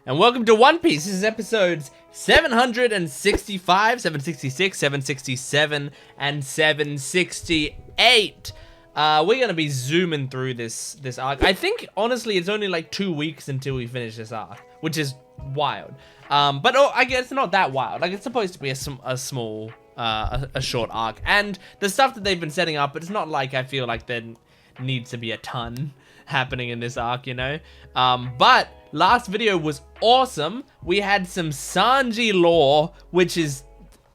and welcome to One Piece. This is episodes 765, 766, 767, and 768. We're gonna be zooming through this arc. I think honestly it's only like 2 weeks until we finish this arc, which is wild. But I guess it's not that wild. Like, it's supposed to be a small, a short arc, and the stuff that they've been setting up, it's not like I feel like there needs to be a ton happening in this arc, you know. But last video was awesome. We had some Sanji lore, which is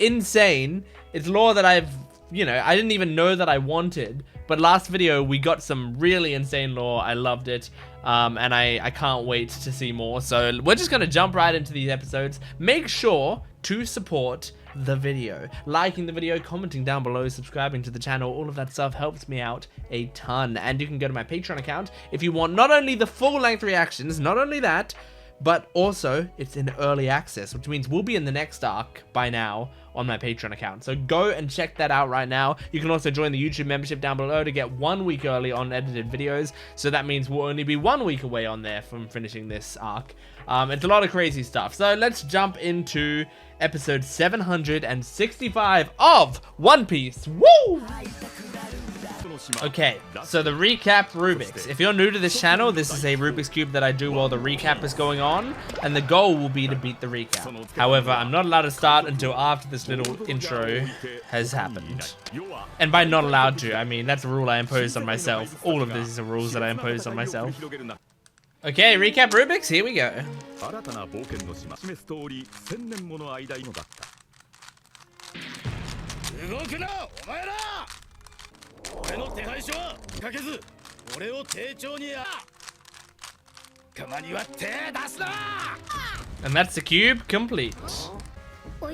insane. It's lore that I didn't even know that I wanted. But last video, we got some really insane lore. I loved it. And I can't wait to see more. So we're just going to jump right into these episodes. Make sure to support the video. Liking the video, commenting down below, subscribing to the channel. All of that stuff helps me out a ton. And you can go to my Patreon account if you want not only the full-length reactions, not only that, but also it's in early access, which means we'll be in the next arc by now on my Patreon account. So go and check that out right now. You can also join the YouTube membership down below to get 1 week early on edited videos. So that means we'll only be 1 week away on there from finishing this arc. It's a lot of crazy stuff. So let's jump into episode 765 of One Piece. Woo! Okay, so the recap Rubik's. If you're new to this channel, this is a Rubik's Cube that I do while the recap is going on, and the goal will be to beat the recap. However, I'm not allowed to start until after this little intro has happened. And by not allowed to, I mean that's a rule I imposed on myself. All of these are rules that I imposed on myself. Okay, recap Rubik's, here we go. And that's the cube complete. Yeah,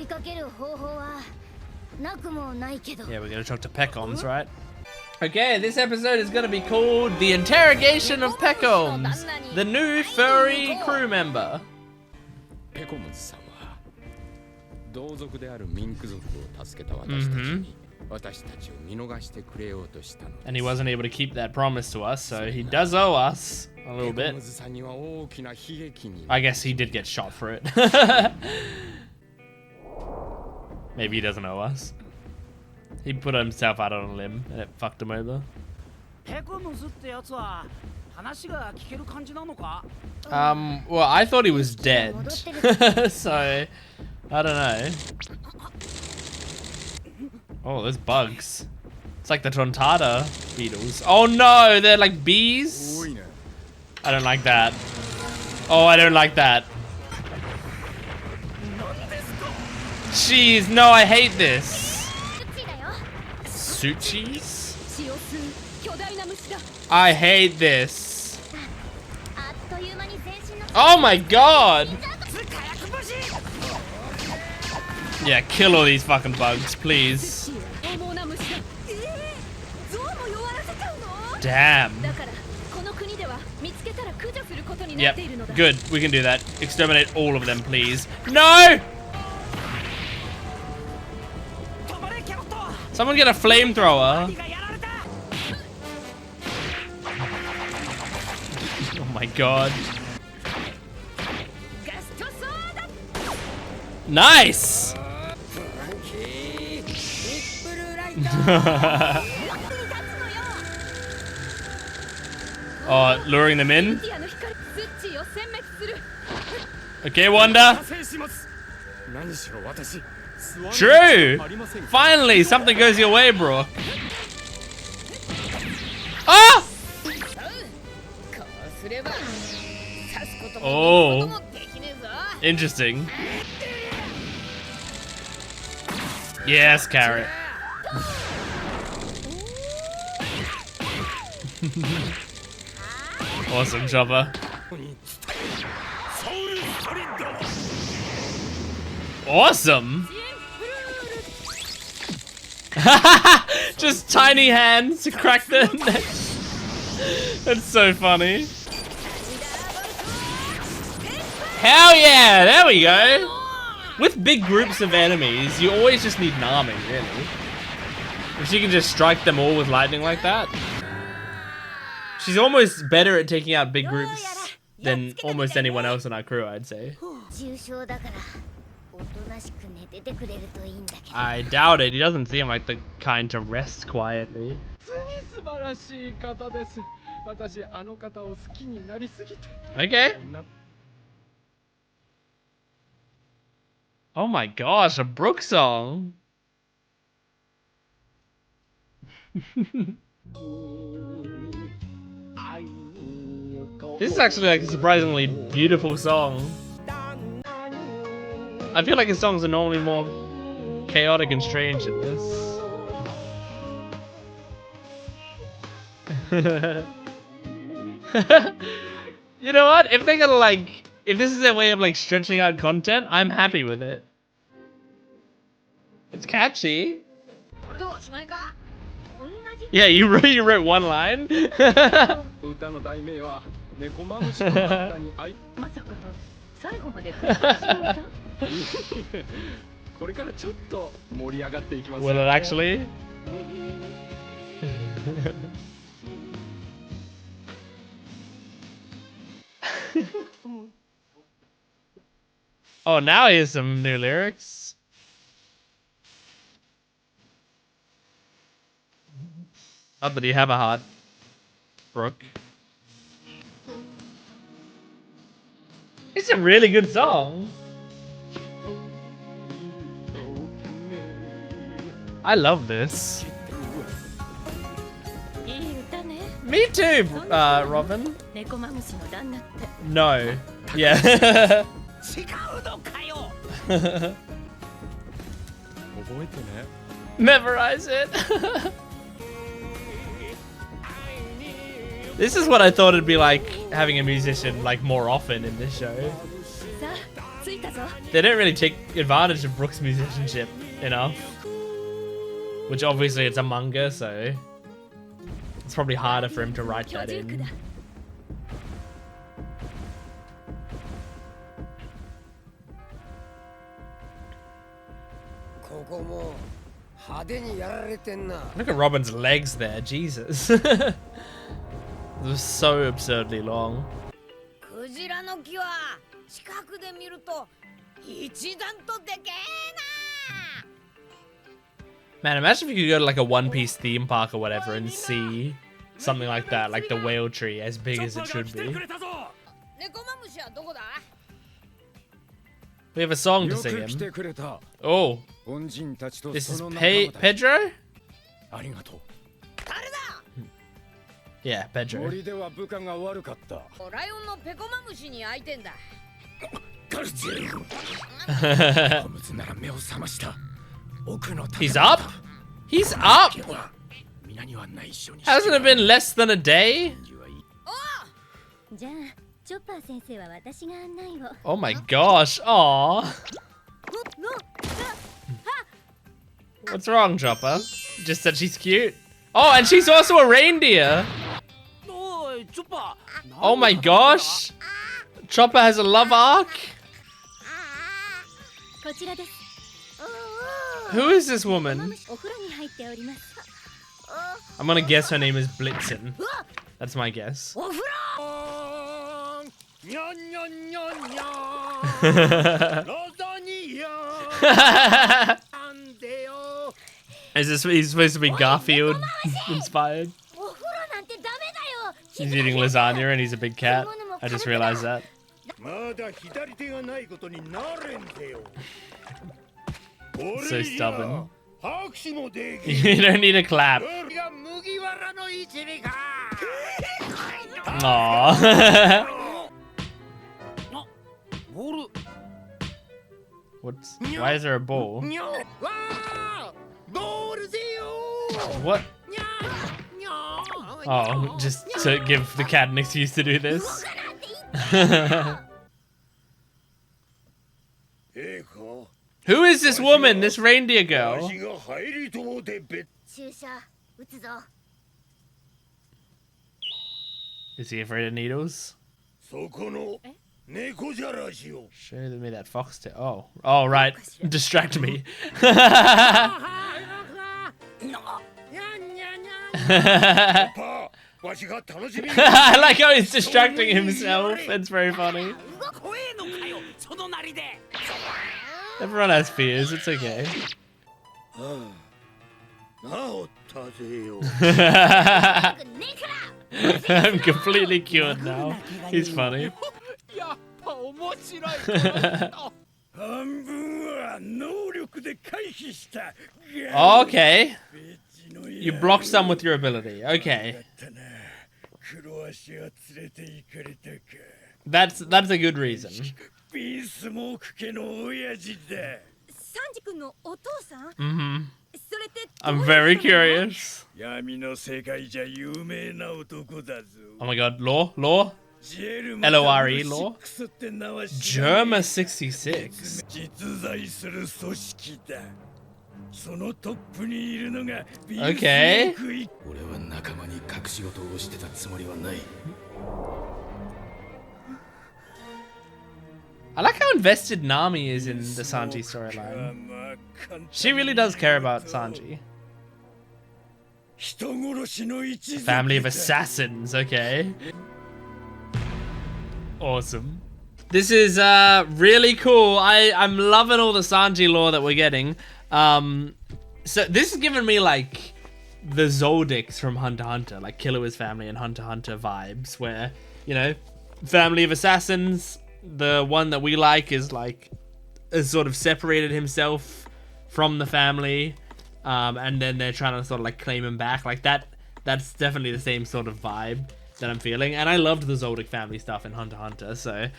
we're gonna talk to Peckons, right? Okay, this episode is gonna be called The Interrogation of Peckons, the new furry crew member. And he wasn't able to keep that promise to us, so he does owe us a little bit. I guess he did get shot for it. Maybe he doesn't owe us. He put himself out on a limb and it fucked him over. Well, I thought he was dead. So, I don't know. Oh, there's bugs. It's like the Tontada beetles. Oh no, they're like bees? I don't like that. Oh, I don't like that. Jeez, no, I hate this. Suchis? I hate this. Oh my god! Yeah, kill all these fucking bugs, please. Damn. Yep, good. We can do that. Exterminate all of them, please. No! Someone get a flamethrower. Oh my god. Nice! Oh, luring them in? Okay, Wanda. True! Finally, something goes your way, Brooke. Ah! Oh. Interesting. Yes, Carrot. Awesome, Chopper. Awesome. Just tiny hands to crack the neck. That's so funny. Hell yeah, there we go. With big groups of enemies, you always just need Nami, really. If she can just strike them all with lightning like that. She's almost better at taking out big groups than almost anyone else on our crew, I'd say. I doubt it. He doesn't seem like the kind to rest quietly. Okay. Oh my gosh, a Brook song. This is actually like a surprisingly beautiful song. I feel like his songs are normally more chaotic and strange than this. You know what? If they're gonna like, if this is their way of like stretching out content, I'm happy with it. It's catchy. Yeah, you wrote one line. Will it actually? Oh, now here's some new lyrics. Not that you have a heart, Brooke. It's a really good song. I love this. Me too, Robin. No. Yeah. Memorize it. This is what I thought it'd be like having a musician like more often in this show. They don't really take advantage of Brook's musicianship enough. Which obviously it's a manga, so it's probably harder for him to write that in. Look at Robin's legs there, Jesus. It was so absurdly long. Man, imagine if you could go to like a One Piece theme park or whatever and see something like that, like the whale tree as big as it should be. We have a song to sing him. Oh, this is Pedro? Yeah, Pedro. He's up? He's up? Hasn't it been less than a day? Oh my gosh, aww. What's wrong, Chopper? Just that she's cute? Oh, and she's also a reindeer! Oh my gosh! Chopper has a love arc? Who is this woman? I'm gonna guess her name is Blitzen. That's my guess. Is this he's supposed to be Garfield inspired? He's eating lasagna and he's a big cat. I just realized that. So stubborn. You don't need a clap. Aww. What's? Why is there a ball? What? Oh, just to give the cat an excuse to do this. Who is this woman? This reindeer girl? Is he afraid of needles? Show me that foxtail. Oh. Oh, right. Distract me. I like how he's distracting himself. It's very funny. Everyone has fears. It's okay. I'm completely cured now. He's funny. Okay. You block some with your ability. Okay. That's a good reason. Mm-hmm. I'm very curious. Oh my god, Law? L-O-R-E, Law? Germa 66. Okay. I like how invested Nami is in the Sanji storyline. She really does care about Sanji. A family of assassins, okay. Awesome. This is really cool. I'm loving all the Sanji lore that we're getting. So this is giving me like the Zoldycks from Hunter x Hunter, like Killua's family and Hunter x Hunter vibes, where, you know, family of assassins. The one that we like is like has sort of separated himself from the family, and then they're trying to sort of like claim him back. Like that's definitely the same sort of vibe that I'm feeling. And I loved the Zoldyck family stuff in Hunter x Hunter, so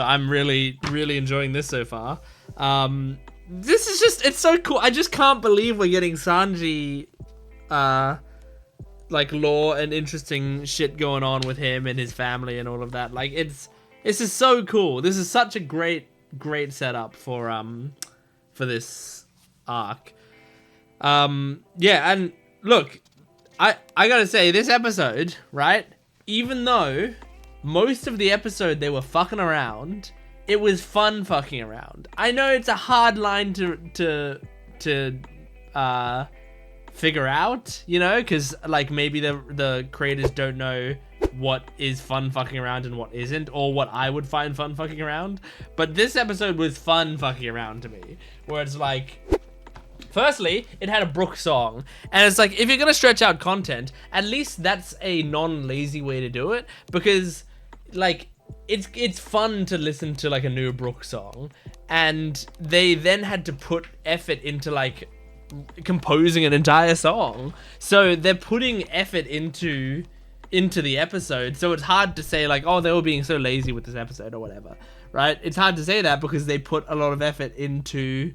I'm really enjoying this so far. This is just, it's so cool. I just can't believe we're getting Sanji like lore and interesting shit going on with him and his family and all of that. Like this is so cool. This is such a great setup for this arc. Yeah, and look, I gotta say, this episode, right? Even though most of the episode they were fucking around, it was fun fucking around. I know it's a hard line to figure out, you know, because like maybe the creators don't know what is fun fucking around and what isn't, or what I would find fun fucking around. But this episode was fun fucking around to me, where it's like, firstly, it had a Brook song, and it's like, if you're gonna stretch out content, at least that's a non-lazy way to do it, because like it's fun to listen to like a new Brook song, and they then had to put effort into like composing an entire song, so they're putting effort into the episode. So it's hard to say like, oh, they were being so lazy with this episode or whatever, right? It's hard to say that because they put a lot of effort into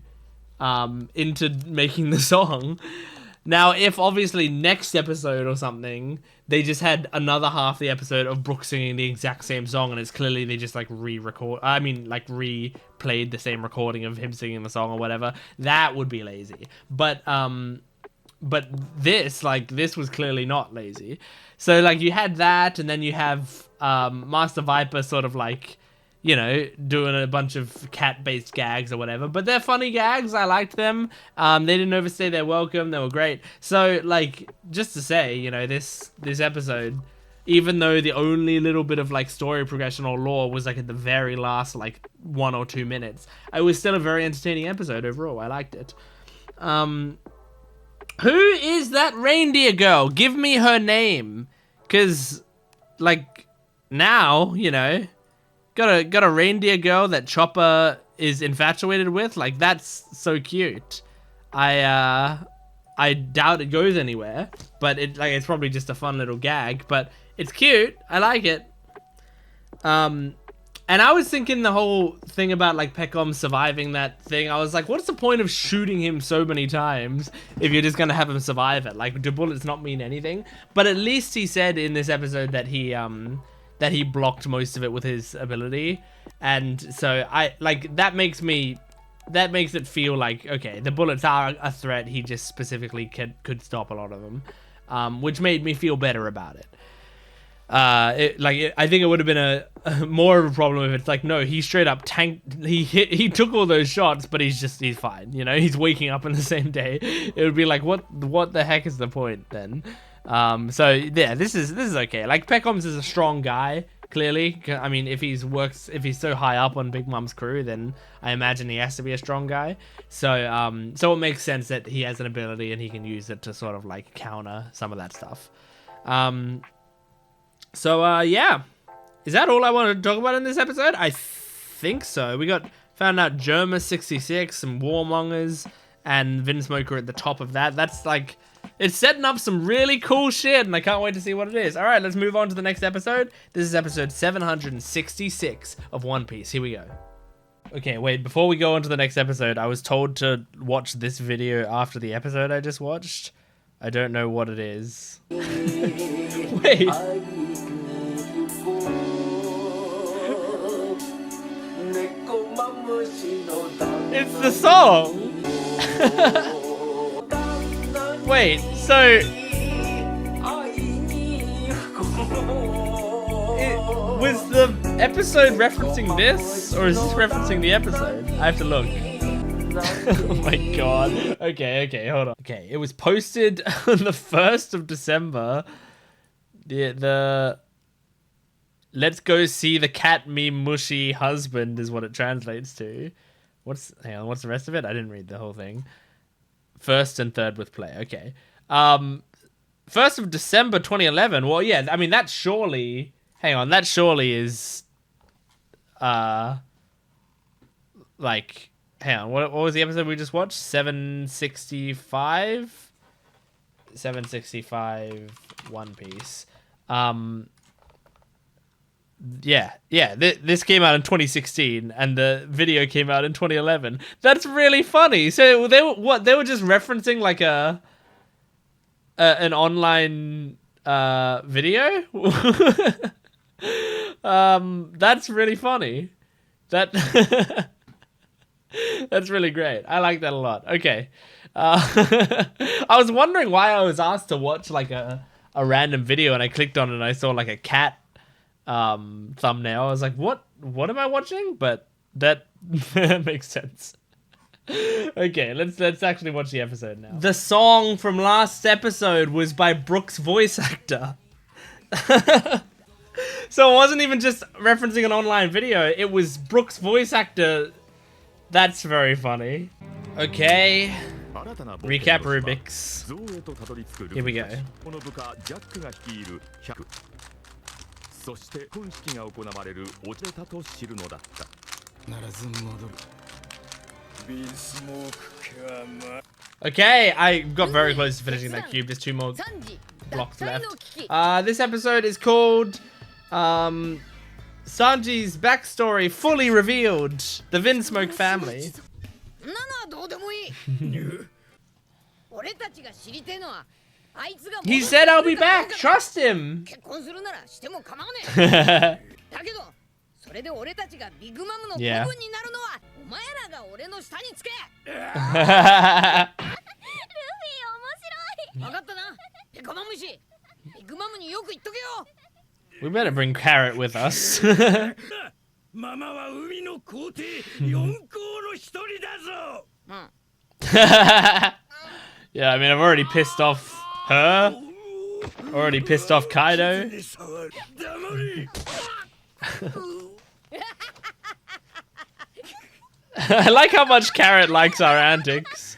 making the song. Now, if obviously next episode or something, they just had another half the episode of Brook singing the exact same song, and it's clearly they just like replayed the same recording of him singing the song or whatever, that would be lazy. But this was clearly not lazy. So like you had that, and then you have Master Viper sort of like, you know, doing a bunch of cat-based gags or whatever, but they're funny gags. I liked them. They didn't overstay their welcome. They were great. So, like, just to say, you know, this episode, even though the only little bit of, like, story progression or lore was, like, at the very last, like, 1 or 2 minutes, it was still a very entertaining episode overall. I liked it. Who is that reindeer girl? Give me her name. Because, like, now, you know, got a reindeer girl that Chopper is infatuated with. Like, that's so cute. I doubt it goes anywhere, but it's probably just a fun little gag, but it's cute. I like it. And I was thinking the whole thing about like Peckham surviving that thing. I was like, what's the point of shooting him so many times if you're just gonna have him survive it? Like, do bullets not mean anything? But at least he said in this episode that he blocked most of it with his ability, and so that makes it feel like, okay, the bullets are a threat. He just specifically could stop a lot of them, which made me feel better about it. I think it would have been a more of a problem if it's like, no, he straight up tanked. He took all those shots, but he's fine. You know, he's waking up on the same day. It would be like, what the heck is the point then? So yeah, this is okay. Like Peckham's is a strong guy, clearly. I mean, if he's so high up on Big Mom's crew, then I imagine he has to be a strong guy. So so it makes sense that he has an ability and he can use it to sort of like counter some of that stuff. Yeah, is that all I wanted to talk about in this episode? I think so. We found out Germa 66, some warmongers, and Vinsmoker at the top of that. That's like, it's setting up some really cool shit, and I can't wait to see what it is. All right, let's move on to the next episode. This is episode 766 of One Piece. Here we go. Okay, wait, before we go on to the next episode, I was told to watch this video after the episode I just watched. I don't know what it is. Wait. It's the song! Wait, so... was the episode referencing this? Or is this referencing the episode? I have to look. Oh my god. Okay, hold on. Okay, it was posted on the 1st of December. The let's go see the cat meme mushy husband is what it translates to. Hang on, what's the rest of it? I didn't read the whole thing. 1st and 3rd with play. Okay. 1st of December 2011. Well, yeah, I mean that surely is like, hang on, what was the episode we just watched? 765 One Piece. This came out in 2016 and the video came out in 2011. That's really funny. So they were just referencing like an online video. That's really funny. That's really great. I like that a lot. Okay. I was wondering why I was asked to watch like a random video, and I clicked on it and I saw like a cat thumbnail. I was like, what am I watching? But that makes sense. Okay, let's actually watch the episode now. The song from last episode was by Brooke's voice actor. So it wasn't even just referencing an online video, it was Brooke's voice actor. That's very funny. Okay. Recap Rubik's. Here we go. Okay, I got very close to finishing that cube. There's 2 more blocks left. This episode is called Sanji's backstory fully revealed. The Vinsmoke family. He said I'll be back. Trust him. Yeah. We better bring Carrot with us. Yeah, I mean, I've already pissed off her. Already pissed off Kaido. I like how much Carrot likes our antics.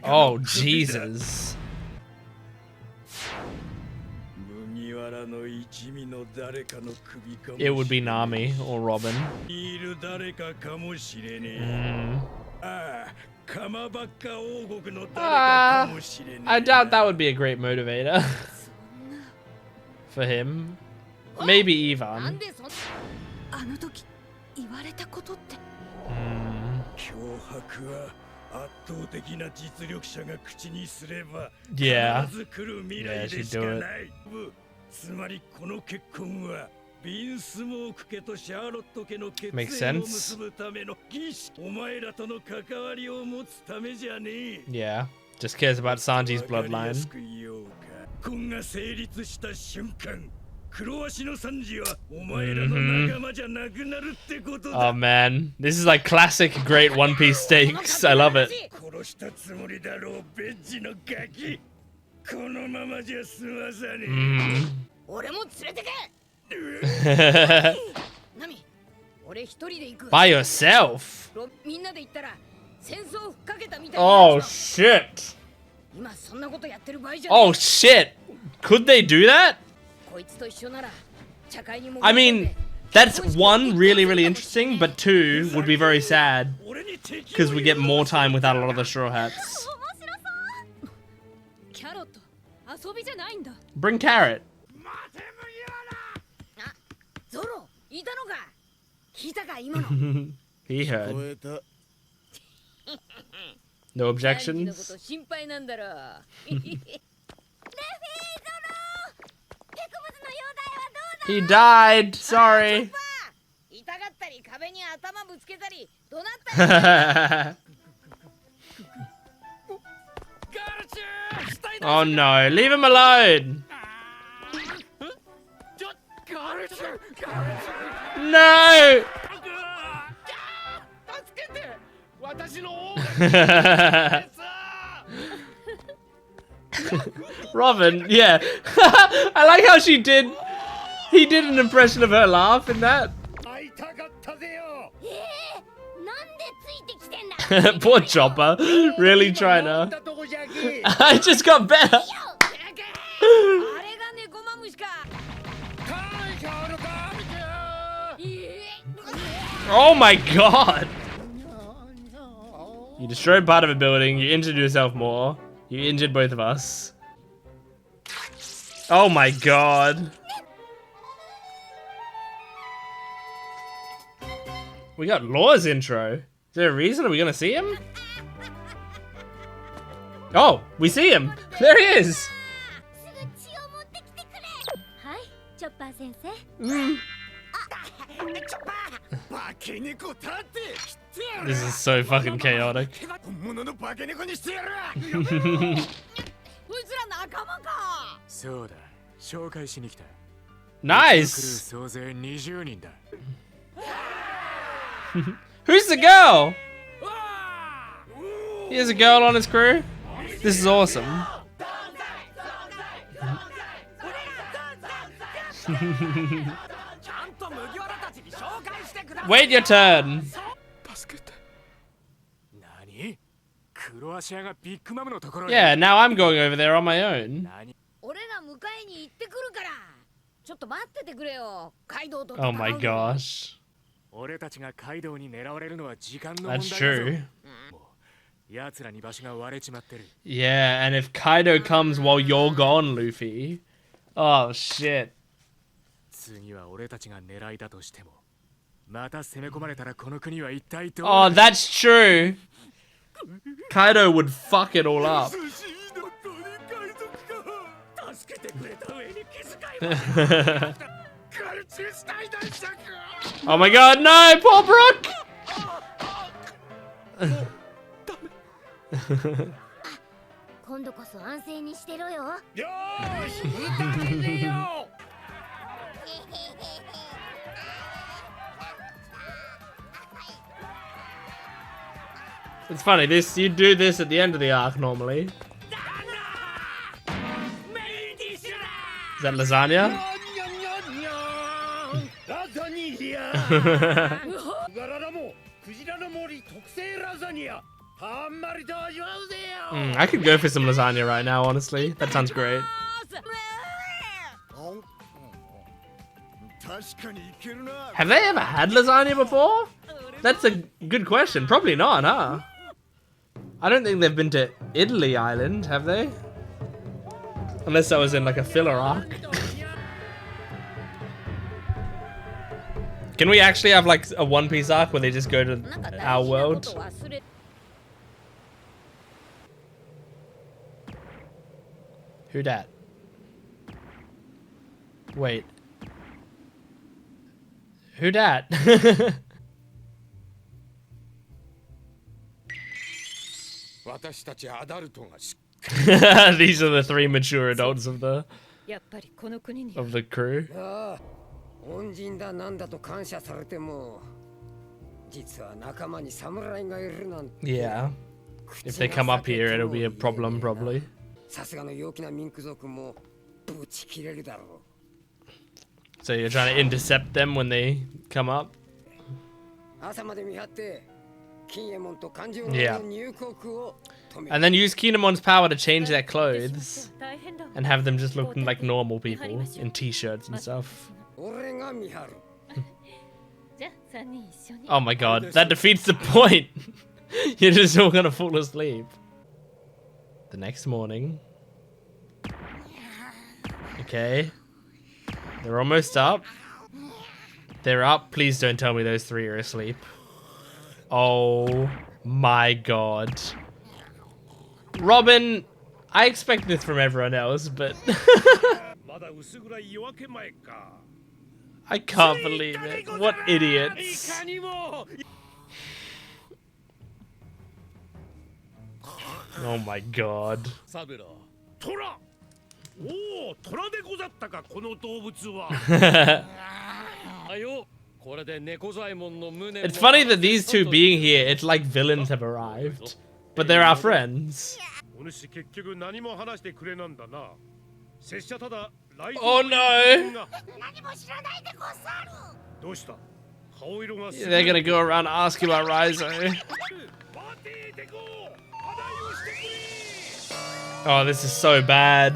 Oh, Jesus. It would be Nami or Robin. I doubt that would be a great motivator for him. Maybe Ivan. Yeah. Yeah, she'd do it. Makes sense. Yeah. Just cares about Sanji's bloodline. Oh man, this is like classic great One Piece stakes. I love it. By yourself? Oh shit. Oh shit. Could they do that? I mean, that's one, really interesting, but two, would be very sad. Because we get more time without a lot of the Straw Hats. Bring Carrot. He heard. No objections? He died! Sorry! Oh no, leave him alone! No! Robin, yeah. I like how he did an impression of her laugh in that. Poor Chopper, really trying to. I just got better. Oh my god. You destroyed part of a building, you injured yourself more. You injured both of us. Oh my god. We got Law's intro. Is there a reason? Are we gonna see him? Oh, we see him. There he is. This is so fucking chaotic. Nice. Who's the girl? He has a girl on his crew? This is awesome. Wait your turn. Yeah, now I'm going over there on my own. Oh my gosh. That's true. Yeah, and if Kaido comes while you're gone, Luffy. Oh shit. Oh, that's true. Kaido would fuck it all up. Oh my god, no, poor Brook! It's funny, you do this at the end of the arc normally. Is that lasagna? I could go for some lasagna right now, honestly. That sounds great. Have they ever had lasagna before? That's a good question. Probably not, huh? I don't think they've been to Italy Island, have they? Unless that was in like a filler arc. Can we actually have like a One Piece arc where they just go to our world? Who dat? Wait. Who dat? These are the three mature adults of the of the crew. Yeah. If they come up here, it'll be a problem, probably. So you're trying to intercept them when they come up? Yeah. And then use Kinemon's power to change their clothes and have them just looking like normal people in t-shirts and stuff. Oh my god, that defeats the point. You're just all gonna fall asleep. The next morning. Okay. They're almost up. They're up. Please don't tell me those three are asleep. Oh my god. Robin, I expect this from everyone else, but I can't believe it. What idiots. Oh my god. It's funny that these two being here, it's like villains have arrived. But they're our friends. Oh no! They're gonna go around asking about Raizo. Oh, this is so bad.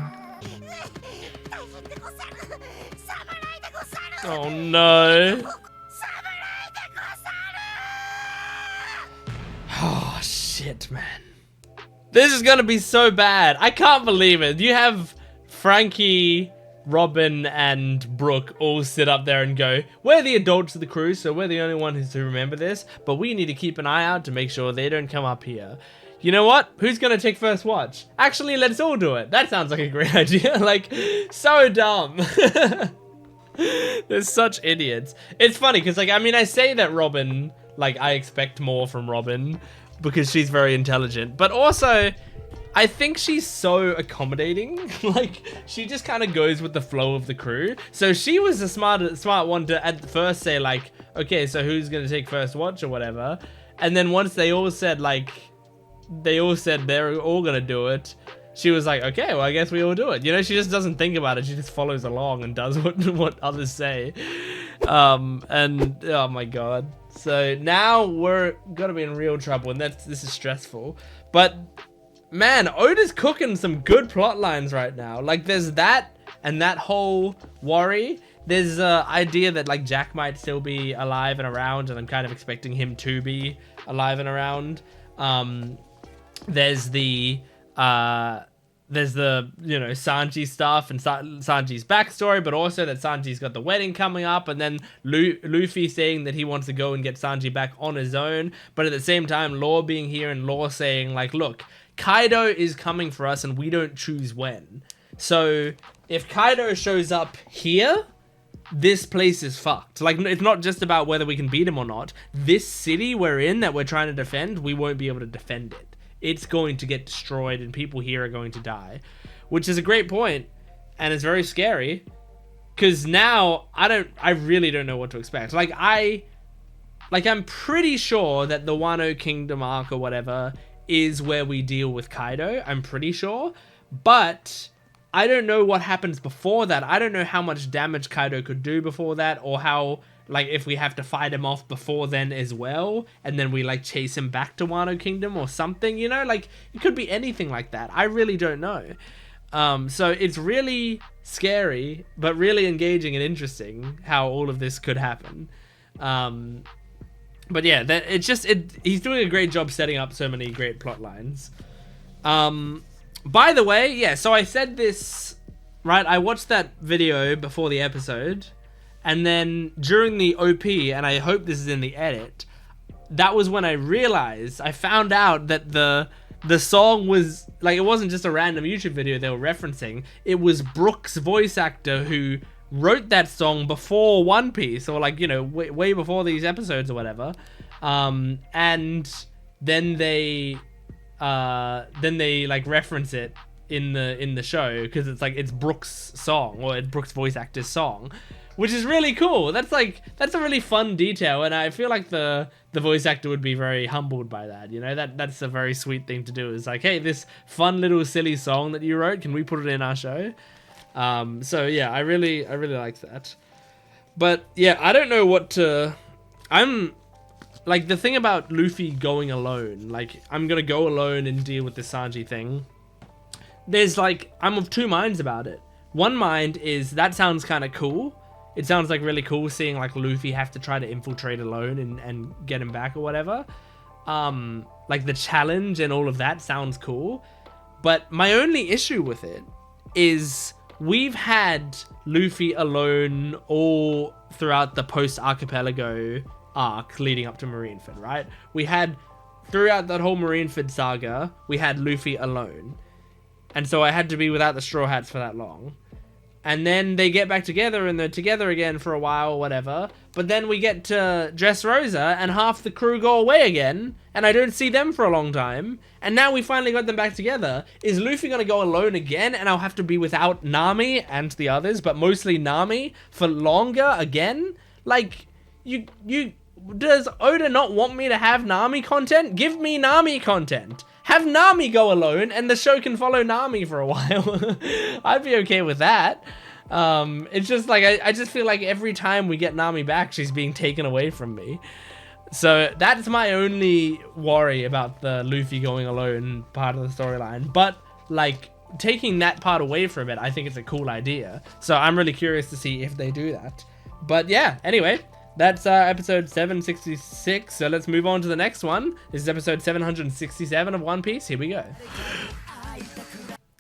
Oh no. Oh shit, man. This is gonna be so bad. I can't believe it. You have Frankie, Robin, and Brooke all sit up there and go, we're the adults of the crew, so we're the only ones who remember this, but we need to keep an eye out to make sure they don't come up here. You know what? Who's gonna take first watch? Actually, let's all do it. That sounds like a great idea. Like, so dumb. They're such idiots. It's funny, because, like, I mean, I say that Robin, like, I expect more from Robin, because she's very intelligent, but also, I think she's so accommodating. Like, she just kind of goes with the flow of the crew. So she was the smart one to at first say, like, okay, so who's gonna take first watch or whatever, and then once they all said, like, they're all gonna do it, she was like, okay, well, I guess we all do it. You know, she just doesn't think about it. She just follows along and does what others say. And oh my god. So now we're gonna be in real trouble, and this is stressful. But man, Oda's cooking some good plot lines right now. Like, there's that and that whole worry. There's idea that, like, Jack might still be alive and around, and I'm kind of expecting him to be alive and around. There's the you know, Sanji stuff and Sanji's backstory, but also that Sanji's got the wedding coming up, and then Luffy saying that he wants to go and get Sanji back on his own, but at the same time Law being here and Law saying, like, look, Kaido is coming for us and we don't choose when. So if Kaido shows up here, this place is fucked. Like, it's not just about whether we can beat him or not. This city we're in that we're trying to defend, we won't be able to defend it. It's going to get destroyed and people here are going to die, which is a great point, and it's very scary, because now I really don't know what to expect. Like, I'm pretty sure that the Wano Kingdom arc or whatever is where we deal with Kaido. I'm pretty sure, but I don't know what happens before that. I don't know how much damage Kaido could do before that, or how, like, if we have to fight him off before then as well, and then we, like, chase him back to Wano Kingdom or something, you know? Like, it could be anything like that. I really don't know. So it's really scary, but really engaging and interesting how all of this could happen. But yeah, he's doing a great job setting up so many great plot lines. By the way, yeah, so I said this, right? I watched that video before the episode, and then during the OP, and I hope this is in the edit, that was when I realized, I found out that the song was, like, it wasn't just a random YouTube video they were referencing. It was Brooke's voice actor who wrote that song before One Piece, or, like, you know, way before these episodes or whatever. And then they like reference it in the show, because it's like it's Brooks' song, or it's Brooks' voice actor's song, which is really cool. That's a really fun detail, and I feel like the voice actor would be very humbled by that. You know, that's a very sweet thing to do. It's like, hey, this fun little silly song that you wrote, can we put it in our show? So yeah, I really like that. But yeah, I don't know what to. I'm like, the thing about Luffy going alone, like, I'm gonna go alone and deal with the Sanji thing. There's like, I'm of two minds about it. One mind is that sounds kind of cool. It sounds like really cool seeing like Luffy have to try to infiltrate alone and get him back or whatever. Like the challenge and all of that sounds cool. But my only issue with it is we've had Luffy alone all throughout the post-archipelago arc leading up to Marineford, right? We had, throughout that whole Marineford saga, we had Luffy alone. And so I had to be without the Straw Hats for that long. And then they get back together and they're together again for a while or whatever. But then we get to Dressrosa and half the crew go away again. And I don't see them for a long time. And now we finally got them back together. Is Luffy going to go alone again? And I'll have to be without Nami and the others, but mostly Nami for longer again? Like, does Oda not want me to have Nami content? Give me Nami content. Have Nami go alone and the show can follow Nami for a while. I'd be okay with that. It's just like, I just feel like every time we get Nami back, she's being taken away from me. So that's my only worry about the Luffy going alone part of the storyline. But like, taking that part away from it, I think it's a cool idea. So I'm really curious to see if they do that. But yeah, anyway. That's episode 766, so let's move on to the next one. This is episode 767 of One Piece. Here we go.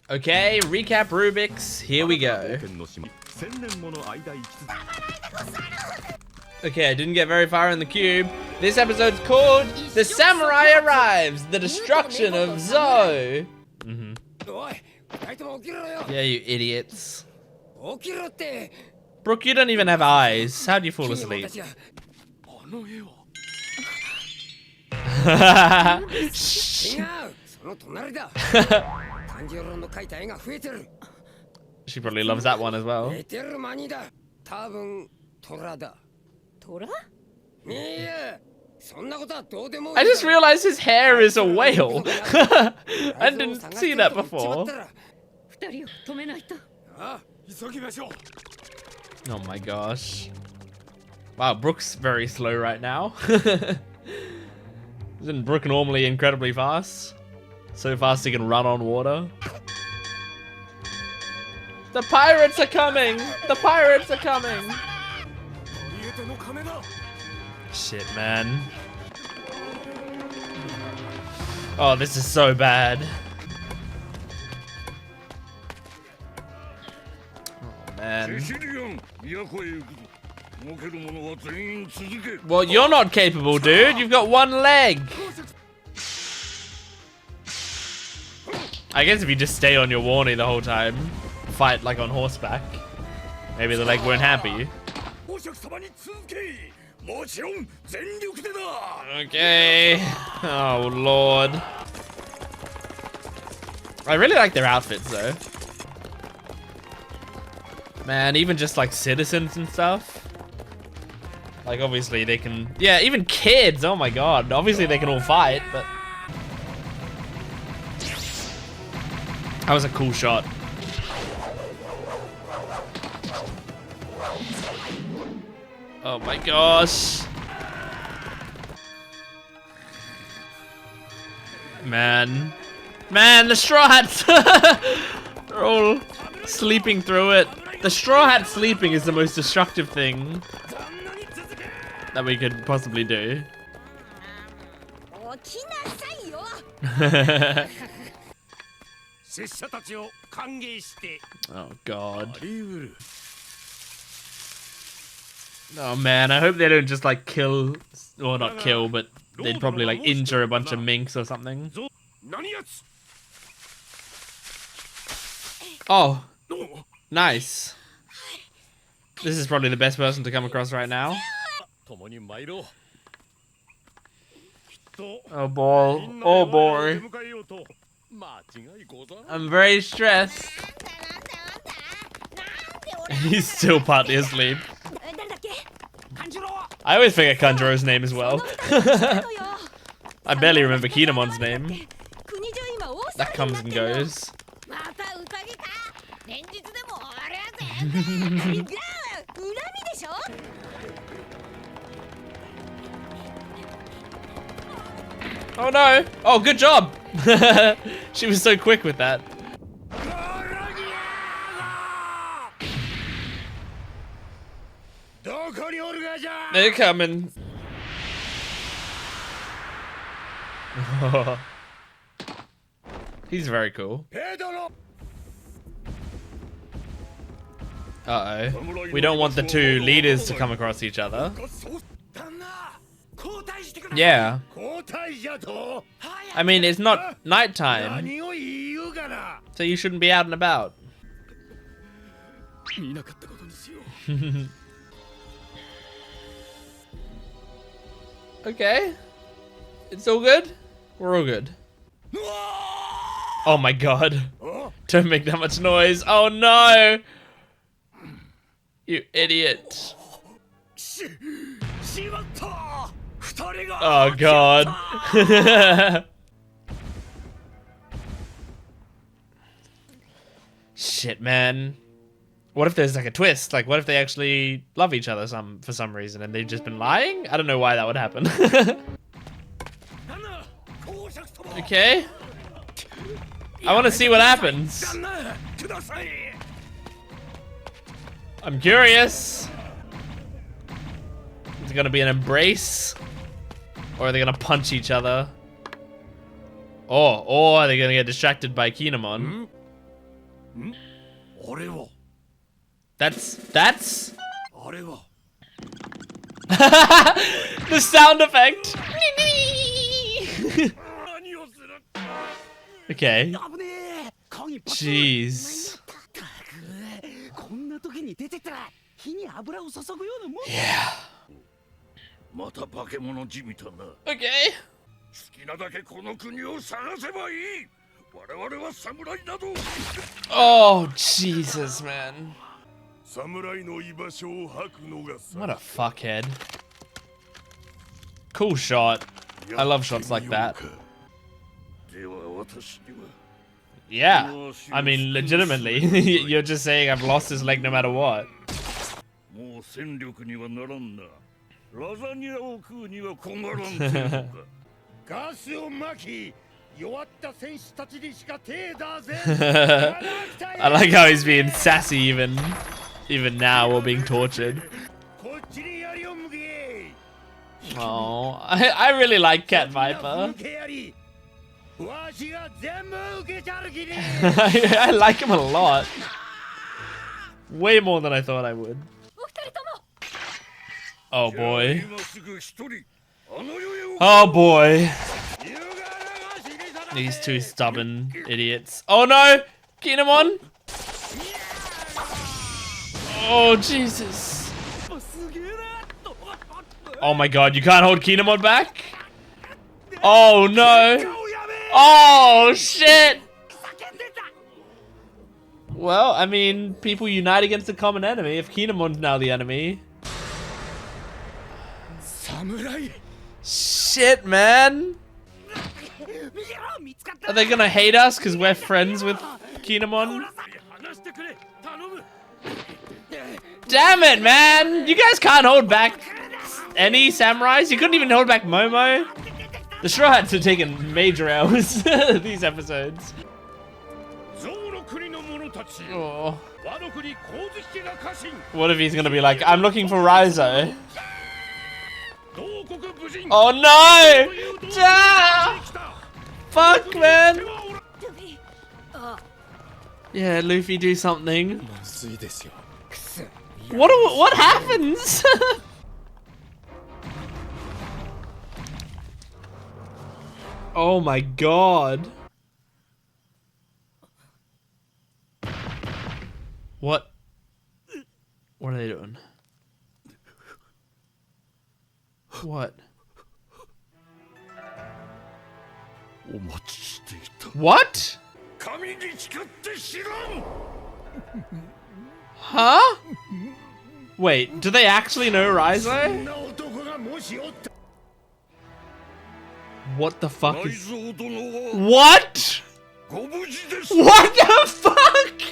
Okay, recap Rubik's. Here we go. Okay, I didn't get very far in the cube. This episode's called The Samurai Arrives, The Destruction of Zou. Yeah, you idiots. Brooke, you don't even have eyes. How do you fall asleep? She probably loves that one as well. I just realized his hair is a whale. I didn't see that before. Oh my gosh. Wow, Brooke's very slow right now. Isn't Brooke normally incredibly fast? So fast he can run on water. The pirates are coming! The pirates are coming! Shit, man. Oh, this is so bad. Oh, man. Well, you're not capable, dude. You've got one leg. I guess if you just stay on your warning the whole time, fight like on horseback, maybe the leg won't hamper you. Okay. Oh, Lord. I really like their outfits, though. Man, even just like citizens and stuff. Like, obviously they can... Yeah, even kids! Oh my god. Obviously they can all fight, but... That was a cool shot. Oh my gosh. Man. Man, the Straw Hats! They're all sleeping through it. The Straw Hat sleeping is the most destructive thing that we could possibly do. Oh god. Oh man, I hope they don't just like kill, or not kill, but they'd probably like injure a bunch of minks or something. Oh, nice. This is probably the best person to come across right now. Oh boy. Oh boy. I'm very stressed. He's still partly asleep. I always forget Kanjuro's name as well. I barely remember Kinemon's name. That comes and goes. Oh no! Oh, good job! She was so quick with that. They're coming. He's very cool. Uh-oh. We don't want the two leaders to come across each other. Yeah. I mean, it's not nighttime, so you shouldn't be out and about. Okay. It's all good? We're all good. Oh my god. Don't make that much noise. Oh no! You idiot. Oh god. Shit, man. What if there's like a twist? Like, what if they actually love each other for some reason and they've just been lying? I don't know why that would happen. Okay. I want to see what happens. I'm curious. Is it gonna be an embrace? Or are they gonna punch each other? Or are they gonna get distracted by Kinemon? That's the sound effect. Okay. Jeez. Yeah. Okay. Oh, Jesus, man. What a fuckhead. Cool shot. I love shots like that. Yeah. I mean, legitimately. You're just saying I've lost his leg no matter what. I like how he's being sassy even now while being tortured. Oh, I really like Cat Viper. I like him a lot. Way more than I thought I would. Oh boy. Oh boy. These two stubborn idiots. Oh no! Kinemon! Oh Jesus. Oh my god, you can't hold Kinemon back? Oh no! Oh shit! Well, I mean, people unite against a common enemy if Kinemon's now the enemy. Shit, man! Are they gonna hate us because we're friends with Kinemon? Damn it, man! You guys can't hold back any samurais? You couldn't even hold back Momo? The Straw Hats have taken major L's these episodes. Oh. What if he's gonna be like, I'm looking for Raizo? Oh no! Ah! Fuck, man! Yeah, Luffy, do something. What happens? Oh my god. What? What are they doing? What? What? Huh? Wait, do they actually know Raizo? What the fuck is... What? What the fuck?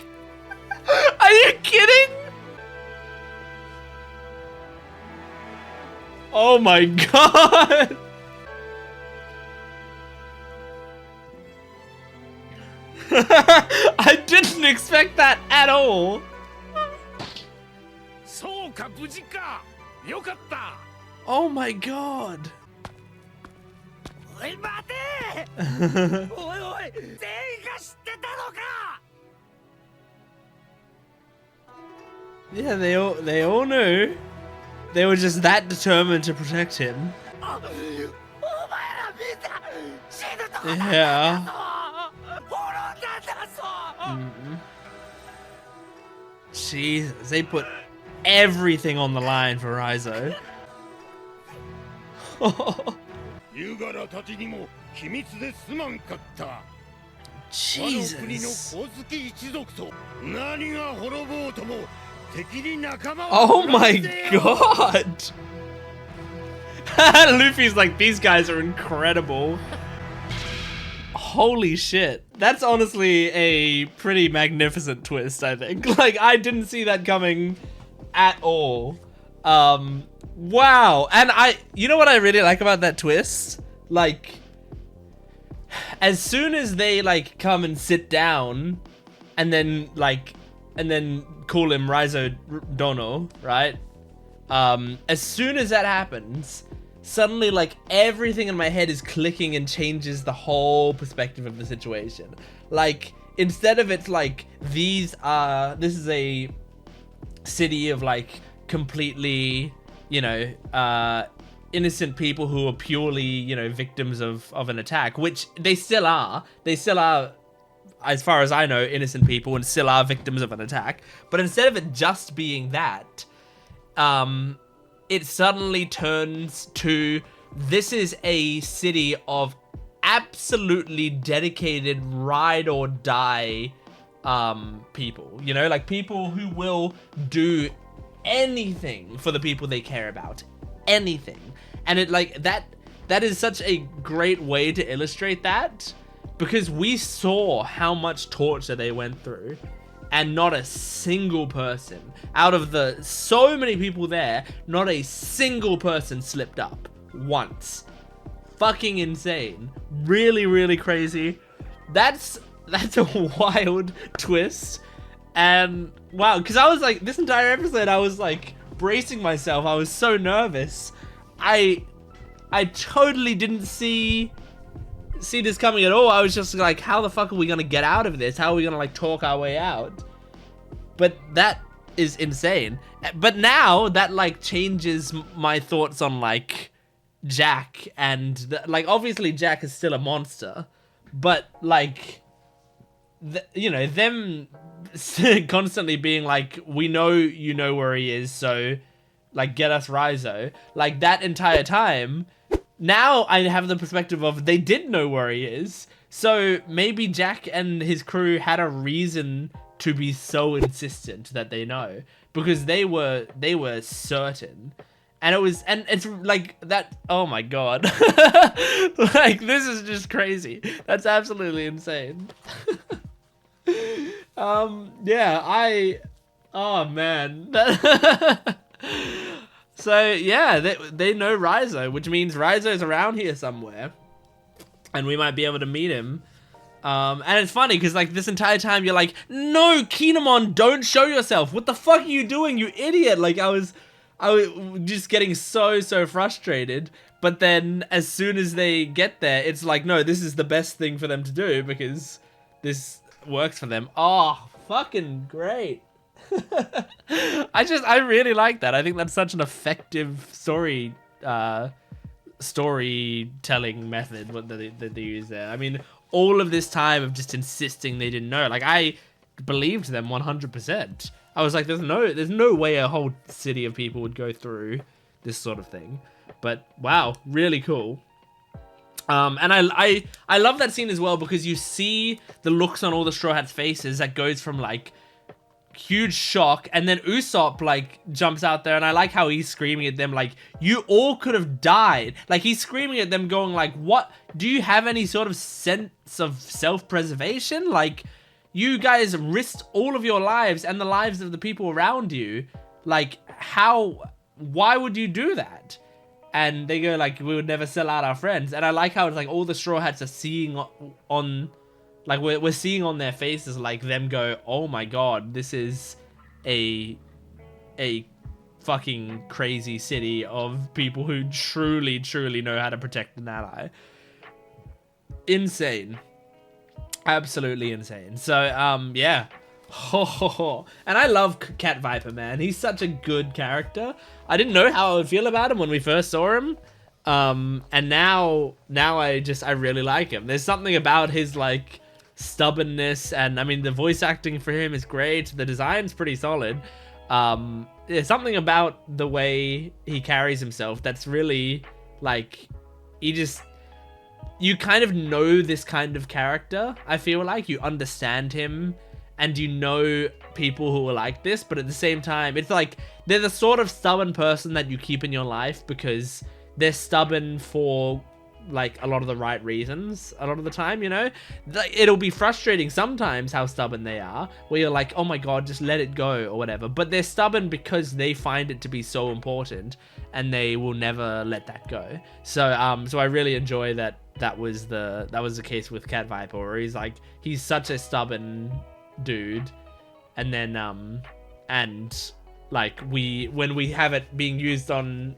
Are you kidding? Oh my god. I didn't expect that at all. Oh my god. Yeah, they all knew. They were just that determined to protect him. Yeah. Jesus, they put everything on the line for Raizo. Jesus. Oh my god. Luffy's like, these guys are incredible. Holy shit. That's honestly a pretty magnificent twist, I think. Like, I didn't see that coming at all. Wow. And you know what I really like about that twist? Like, as soon as they like come and sit down and then call him Raizo Dono, right? As soon as that happens, suddenly like everything in my head is clicking and changes the whole perspective of the situation. Like, instead of it's like, this is a city of like completely, you know, innocent people who are purely, you know, victims of an attack, which they still are. They still are, as far as I know, innocent people and still are victims of an attack. But instead of it just being that, it suddenly turns to, this is a city of absolutely dedicated ride or die people, you know, like people who will do anything for the people they care about, anything. And it like that is such a great way to illustrate that, because we saw how much torture they went through, and not a single person out of the so many people there, not a single person slipped up once. Fucking insane. Really, really crazy. That's a wild twist. And wow, because I was like, this entire episode I was like bracing myself. I was so nervous. I totally didn't see this coming at all. I was just like, how the fuck are we gonna get out of this? How are we gonna like talk our way out? But that is insane. But now that like changes my thoughts on like Jack and like, obviously Jack is still a monster, but like, you know, them constantly being like, we know you know where he is, so like get us Raizo. Like that entire time, now I have the perspective of they did know where he is. So maybe Jack and his crew had a reason to be so insistent that they know, because they were certain. And it's like that. Oh my god. Like, this is just crazy. That's absolutely insane. Yeah, oh man. So yeah, they know Raizo, which means Raizo's around here somewhere, and we might be able to meet him. And it's funny because like this entire time you're like, no, Kinemon, don't show yourself. What the fuck are you doing, you idiot? Like I was just getting so frustrated. But then as soon as they get there, it's like, no, this is the best thing for them to do because this works for them. Oh, fucking great. I really like that. I think that's such an effective storytelling method that they use there. I mean, all of this time of just insisting they didn't know. Like, I believed them 100%. I was like, there's no way a whole city of people would go through this sort of thing. But wow, really cool. And I love that scene as well because you see the looks on all the Straw Hats' faces that goes from like huge shock, and then Usopp like jumps out there, and I like how he's screaming at them like, you all could have died. Like he's screaming at them going like, what, do you have any sort of sense of self-preservation? Like you guys risked all of your lives and the lives of the people around you. Like why would you do that? And they go like, we would never sell out our friends. And I like how it's like all the Straw Hats are seeing on like we're seeing on their faces like them go, oh my god, this is a fucking crazy city of people who truly know how to protect an ally. Insane. Absolutely insane. So yeah. And I love Cat Viper, man. He's such a good character. I didn't know how I would feel about him when we first saw him. And now I really like him. There's something about his like stubbornness, and I mean the voice acting for him is great. The design's pretty solid. There's something about the way he carries himself that's really like, you kind of know this kind of character. I feel like you understand him and you know people who are like this, but at the same time it's like they're the sort of stubborn person that you keep in your life because they're stubborn for like a lot of the right reasons a lot of the time, you know? It'll be frustrating sometimes how stubborn they are, where you're like, oh my god, just let it go or whatever, but they're stubborn because they find it to be so important and they will never let that go. So I really enjoy that was the case with Cat Viper, where he's such a stubborn dude, and then and like when we have it being used on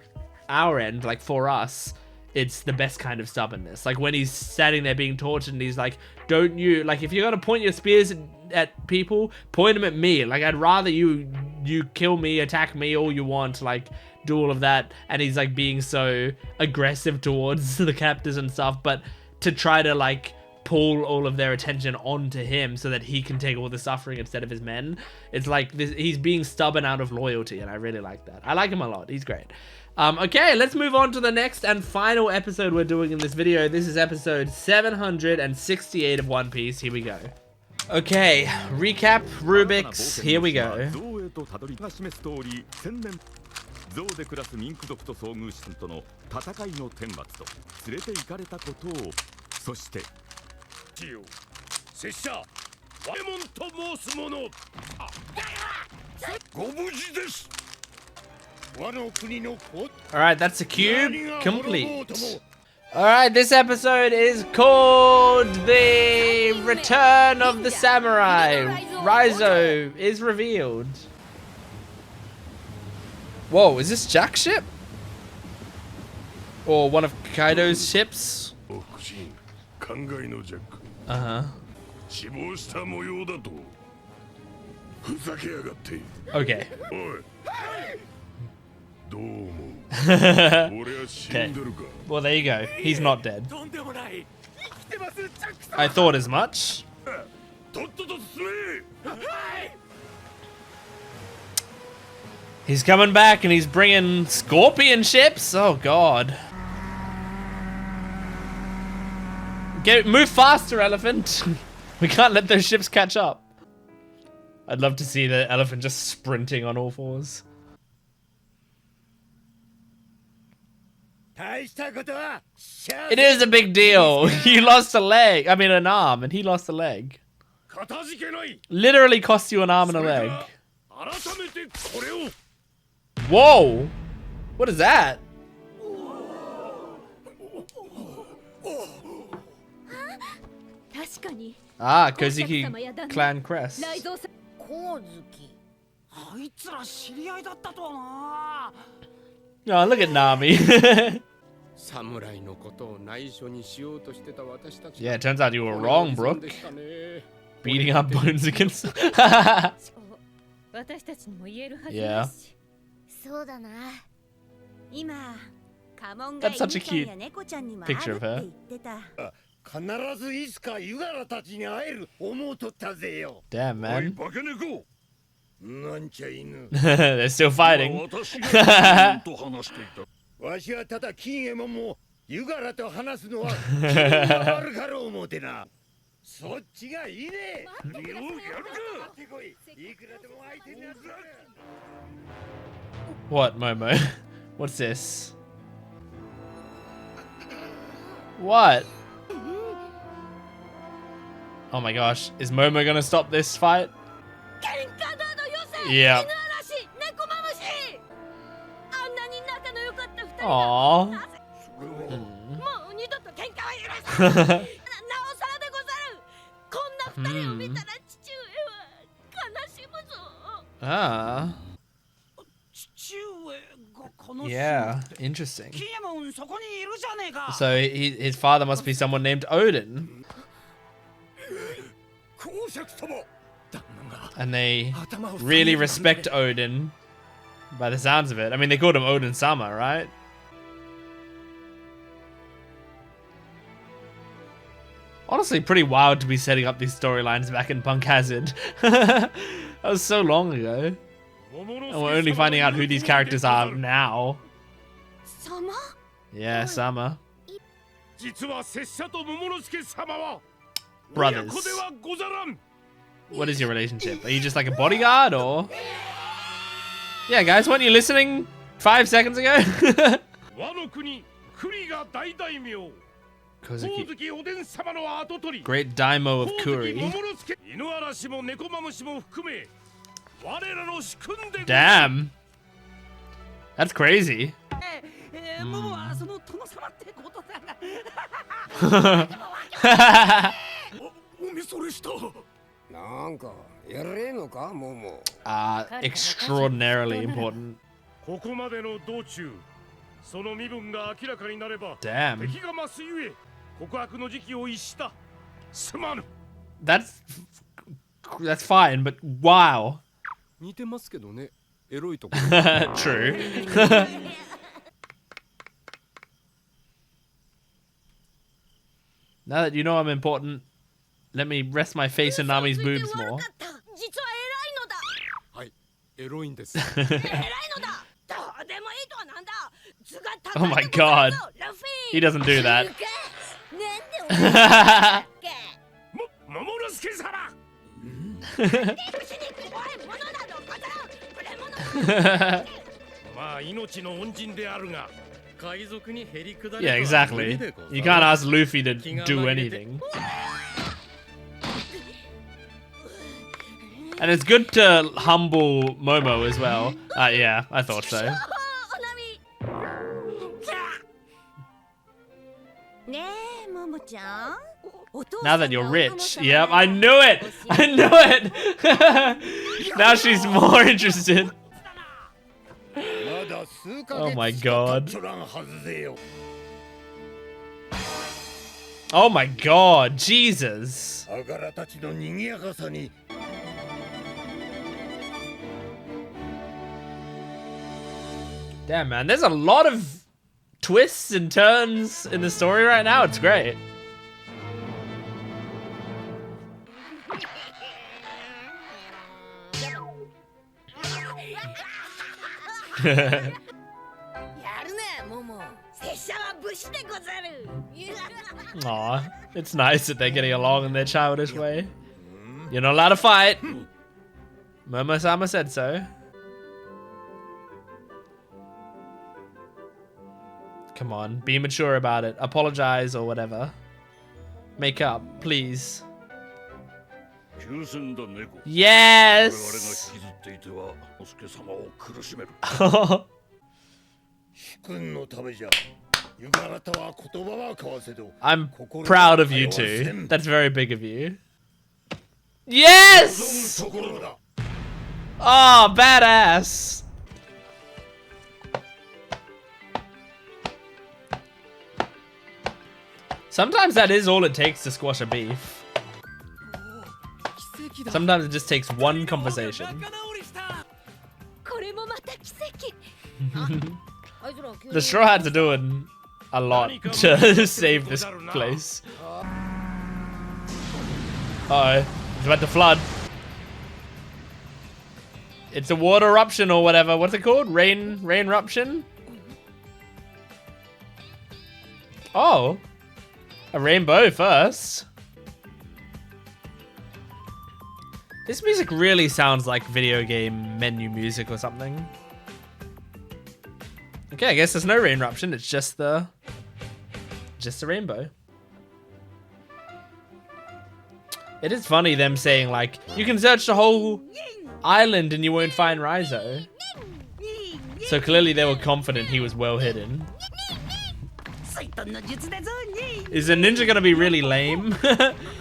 our end, like for us, it's the best kind of stubbornness. Like when he's standing there being tortured and he's like, don't you, like if you're gonna point your spears at people, point them at me. Like I'd rather you kill me, attack me all you want, like do all of that. And he's like being so aggressive towards the captors and stuff, but to try to like pull all of their attention onto him so that he can take all the suffering instead of his men. It's like this, he's being stubborn out of loyalty, and I really like that. I like him a lot. He's great. Okay, let's move on to the next and final episode we're doing in this video. This is episode 768 of One Piece. Here we go. Okay, recap, Rubik's. Here we go. ゾウで暮らすミンク族と遭遇したとの戦いの天末と連れて行かれたことを、そして拙者ワレモンと申す者、ご無事です。Alright, that's a cube complete. Alright, this episode is called The Return of the Samurai. Raizo is revealed. Whoa, is this Jack's ship? Or one of Kaido's ships? Uh-huh. Okay. Okay. Well, there you go. He's not dead. I thought as much. He's coming back and he's bringing scorpion ships. Oh god. Move faster, elephant. We can't let those ships catch up. I'd love to see the elephant just sprinting on all fours. It is a big deal. You lost a leg. I mean, an arm, and he lost a leg. Literally cost you an arm and a leg. Whoa! What is that? Ah, Kozuki clan crest. Oh, look at Nami. Yeah, it turns out you were wrong, Brooke. Beating up bones against... Yeah. That's such a cute picture of her. Damn, man. They're still fighting. What, Momo? What's this? What? Oh my gosh, is Momo gonna stop this fight? Yeah. Aww. Ah. Yeah, interesting. So his father must be someone named Odin. And they really respect Odin by the sounds of it. I mean, they called him Odin-sama, right? Honestly, pretty wild to be setting up these storylines back in Punk Hazard. That was so long ago. And we're only finding out who these characters are now. Yeah, Sama. Brothers. What is your relationship? Are you just like a bodyguard or? Yeah, guys, weren't you listening 5 seconds ago? Kozuki. Great daimyo of Kuri. Damn. That's crazy. Extraordinarily important. Damn. That's fine, but wow. True. Now that you know I'm important, let me rest my face in Nami's boobs more. Oh my god. He doesn't do that. Yeah, exactly. You can't ask Luffy to do anything. And it's good to humble Momo as well. Yeah, I thought so. Now that you're rich. Yep, I knew it! I knew it! Now she's more interested. Oh my god. Oh my god, Jesus. Damn, man, there's a lot of twists and turns in the story right now. It's great. Aw, it's nice that they're getting along in their childish way. You're not allowed to fight. Momo-sama said so. Come on, be mature about it. Apologize or whatever. Make up, please. Yes! I'm proud of you two. That's very big of you. Yes! Oh, badass. Sometimes that is all it takes to squash a beef. Sometimes it just takes one conversation. The Straw Hats are doing a lot to save this place. Uh-oh, it's about to flood. It's a water eruption or whatever. What's it called? Rain eruption? Oh, a rainbow first. This music really sounds like video game menu music or something. Okay, I guess there's no rain eruption. It's just the rainbow. It is funny them saying like, you can search the whole island and you won't find Raizo. So clearly they were confident he was well hidden. Is the ninja gonna be really lame?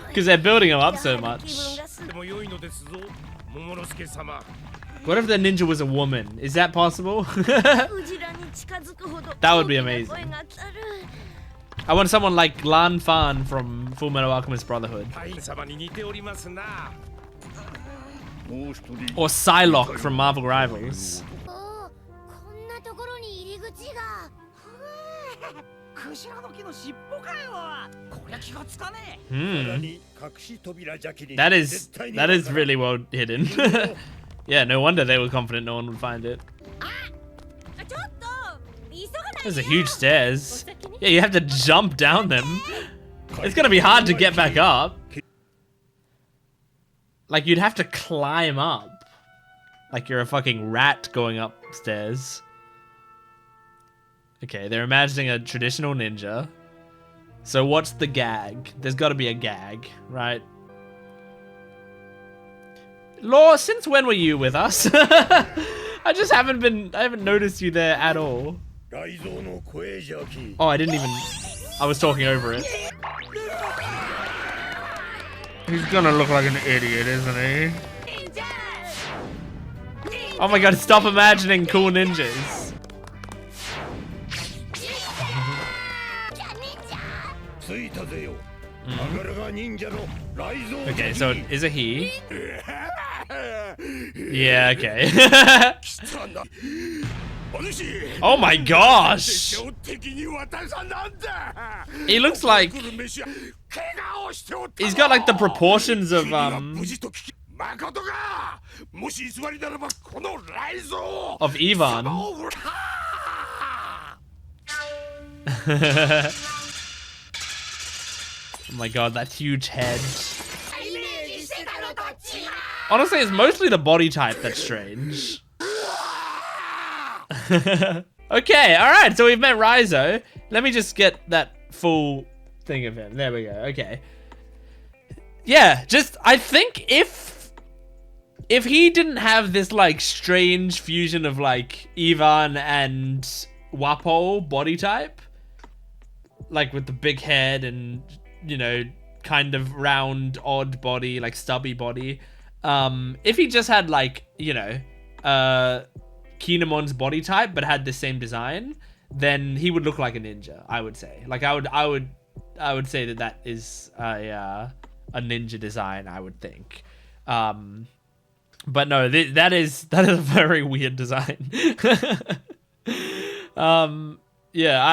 Because they're building him up so much. What if the ninja was a woman? Is that possible? That would be amazing. I want someone like Lan Fan from Full Metal Alchemist Brotherhood. Or Psylocke from Marvel Rivals. That is really well hidden. Yeah, no wonder they were confident no one would find it. There's a huge stairs. Yeah, you have to jump down them. It's gonna be hard to get back up. Like, you'd have to climb up. Like you're a fucking rat going upstairs. Okay, they're imagining a traditional ninja. So what's the gag? There's gotta be a gag, right? Law, since when were you with us? I haven't noticed you there at all. Oh, I didn't even... I was talking over it. He's gonna look like an idiot, isn't he? Oh my god, stop imagining cool ninjas. Okay, so is it he? Yeah, okay. Oh my gosh! He looks like... He's got like the proportions of Ivan. Oh my god, that huge head. Honestly, it's mostly the body type that's strange. Okay, alright, so we've met Raizo. Let me just get that full thing of him. There we go, okay. Yeah, just, I think if he didn't have this, like, strange fusion of, like, Ivan and Wapo body type, like, with the big head and, you know, kind of round, odd body, like, stubby body, if he just had, like, you know, Kinemon's body type, but had the same design, then he would look like a ninja, I would say. Like, I would say that is a ninja design, I would think. But no, that is a very weird design. Yeah,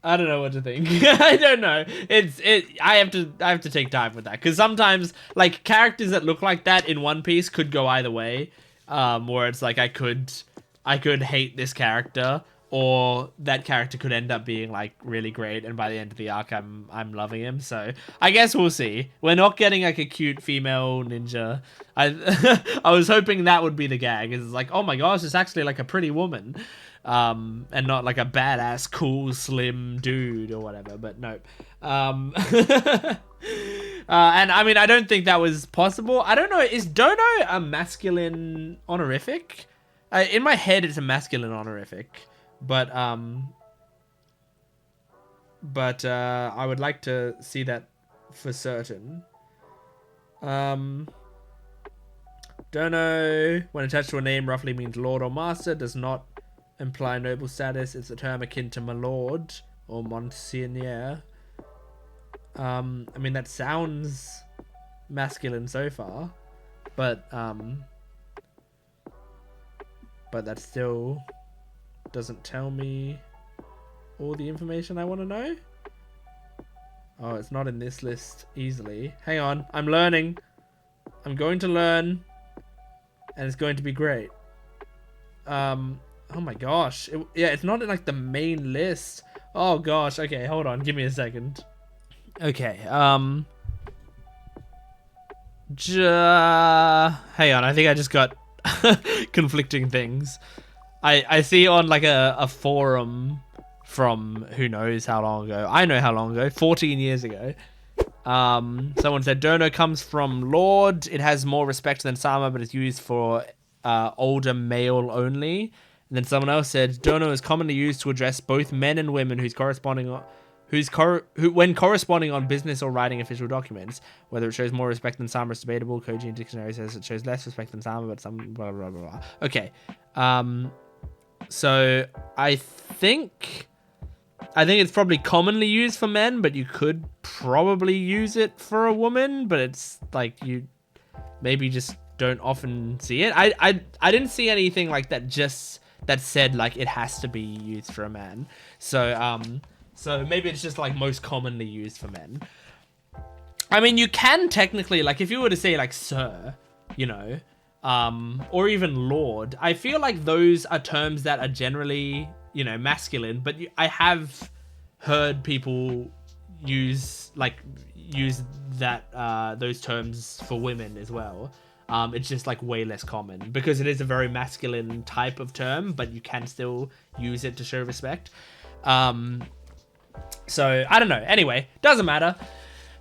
I don't know what to think. I don't know. I have to take time with that, because sometimes like characters that look like that in One Piece could go either way. Where it's like I could hate this character, or that character could end up being like really great, and by the end of the arc I'm loving him. So I guess we'll see. We're not getting like a cute female ninja. I was hoping that would be the gag. It's like, oh my gosh, it's actually like a pretty woman. And not like a badass, cool, slim dude or whatever, but nope. And I mean, I don't think that was possible. I don't know, is Dono a masculine honorific? In my head, it's a masculine honorific, but I would like to see that for certain. Dono, when attached to a name, roughly means lord or master, does not imply noble status. It's a term akin to my lord or monseigneur. I mean, that sounds masculine so far, but that still doesn't tell me all the information I want to know. Oh, it's not in this list easily. Hang on, I'm learning. I'm going to learn, and it's going to be great. Oh my gosh. Yeah, it's not in like the main list Oh gosh. Okay, hold on. Give me a second. Okay. Hang on. I think I just got conflicting things. I see on like a forum from who knows how long ago. I know how long ago. 14 years ago. Someone said Dono comes from Lord. It has more respect than Sama, but it's used for older male only. And then someone else said Dono is commonly used to address both men and women when corresponding on business or writing official documents. Whether it shows more respect than Sama is debatable. Koji in dictionary says it shows less respect than Sama, but some blah blah blah blah. Okay. So I think it's probably commonly used for men, but you could probably use it for a woman, but it's like you maybe just don't often see it. I didn't see anything like that that said like it has to be used for a man. So maybe it's just like most commonly used for men. I mean, you can technically, like if you were to say like sir, you know, or even lord, I feel like those are terms that are generally, you know, masculine, but I have heard people use that those terms for women as well. It's just like way less common because it is a very masculine type of term, but you can still use it to show respect. So I don't know. Anyway, doesn't matter.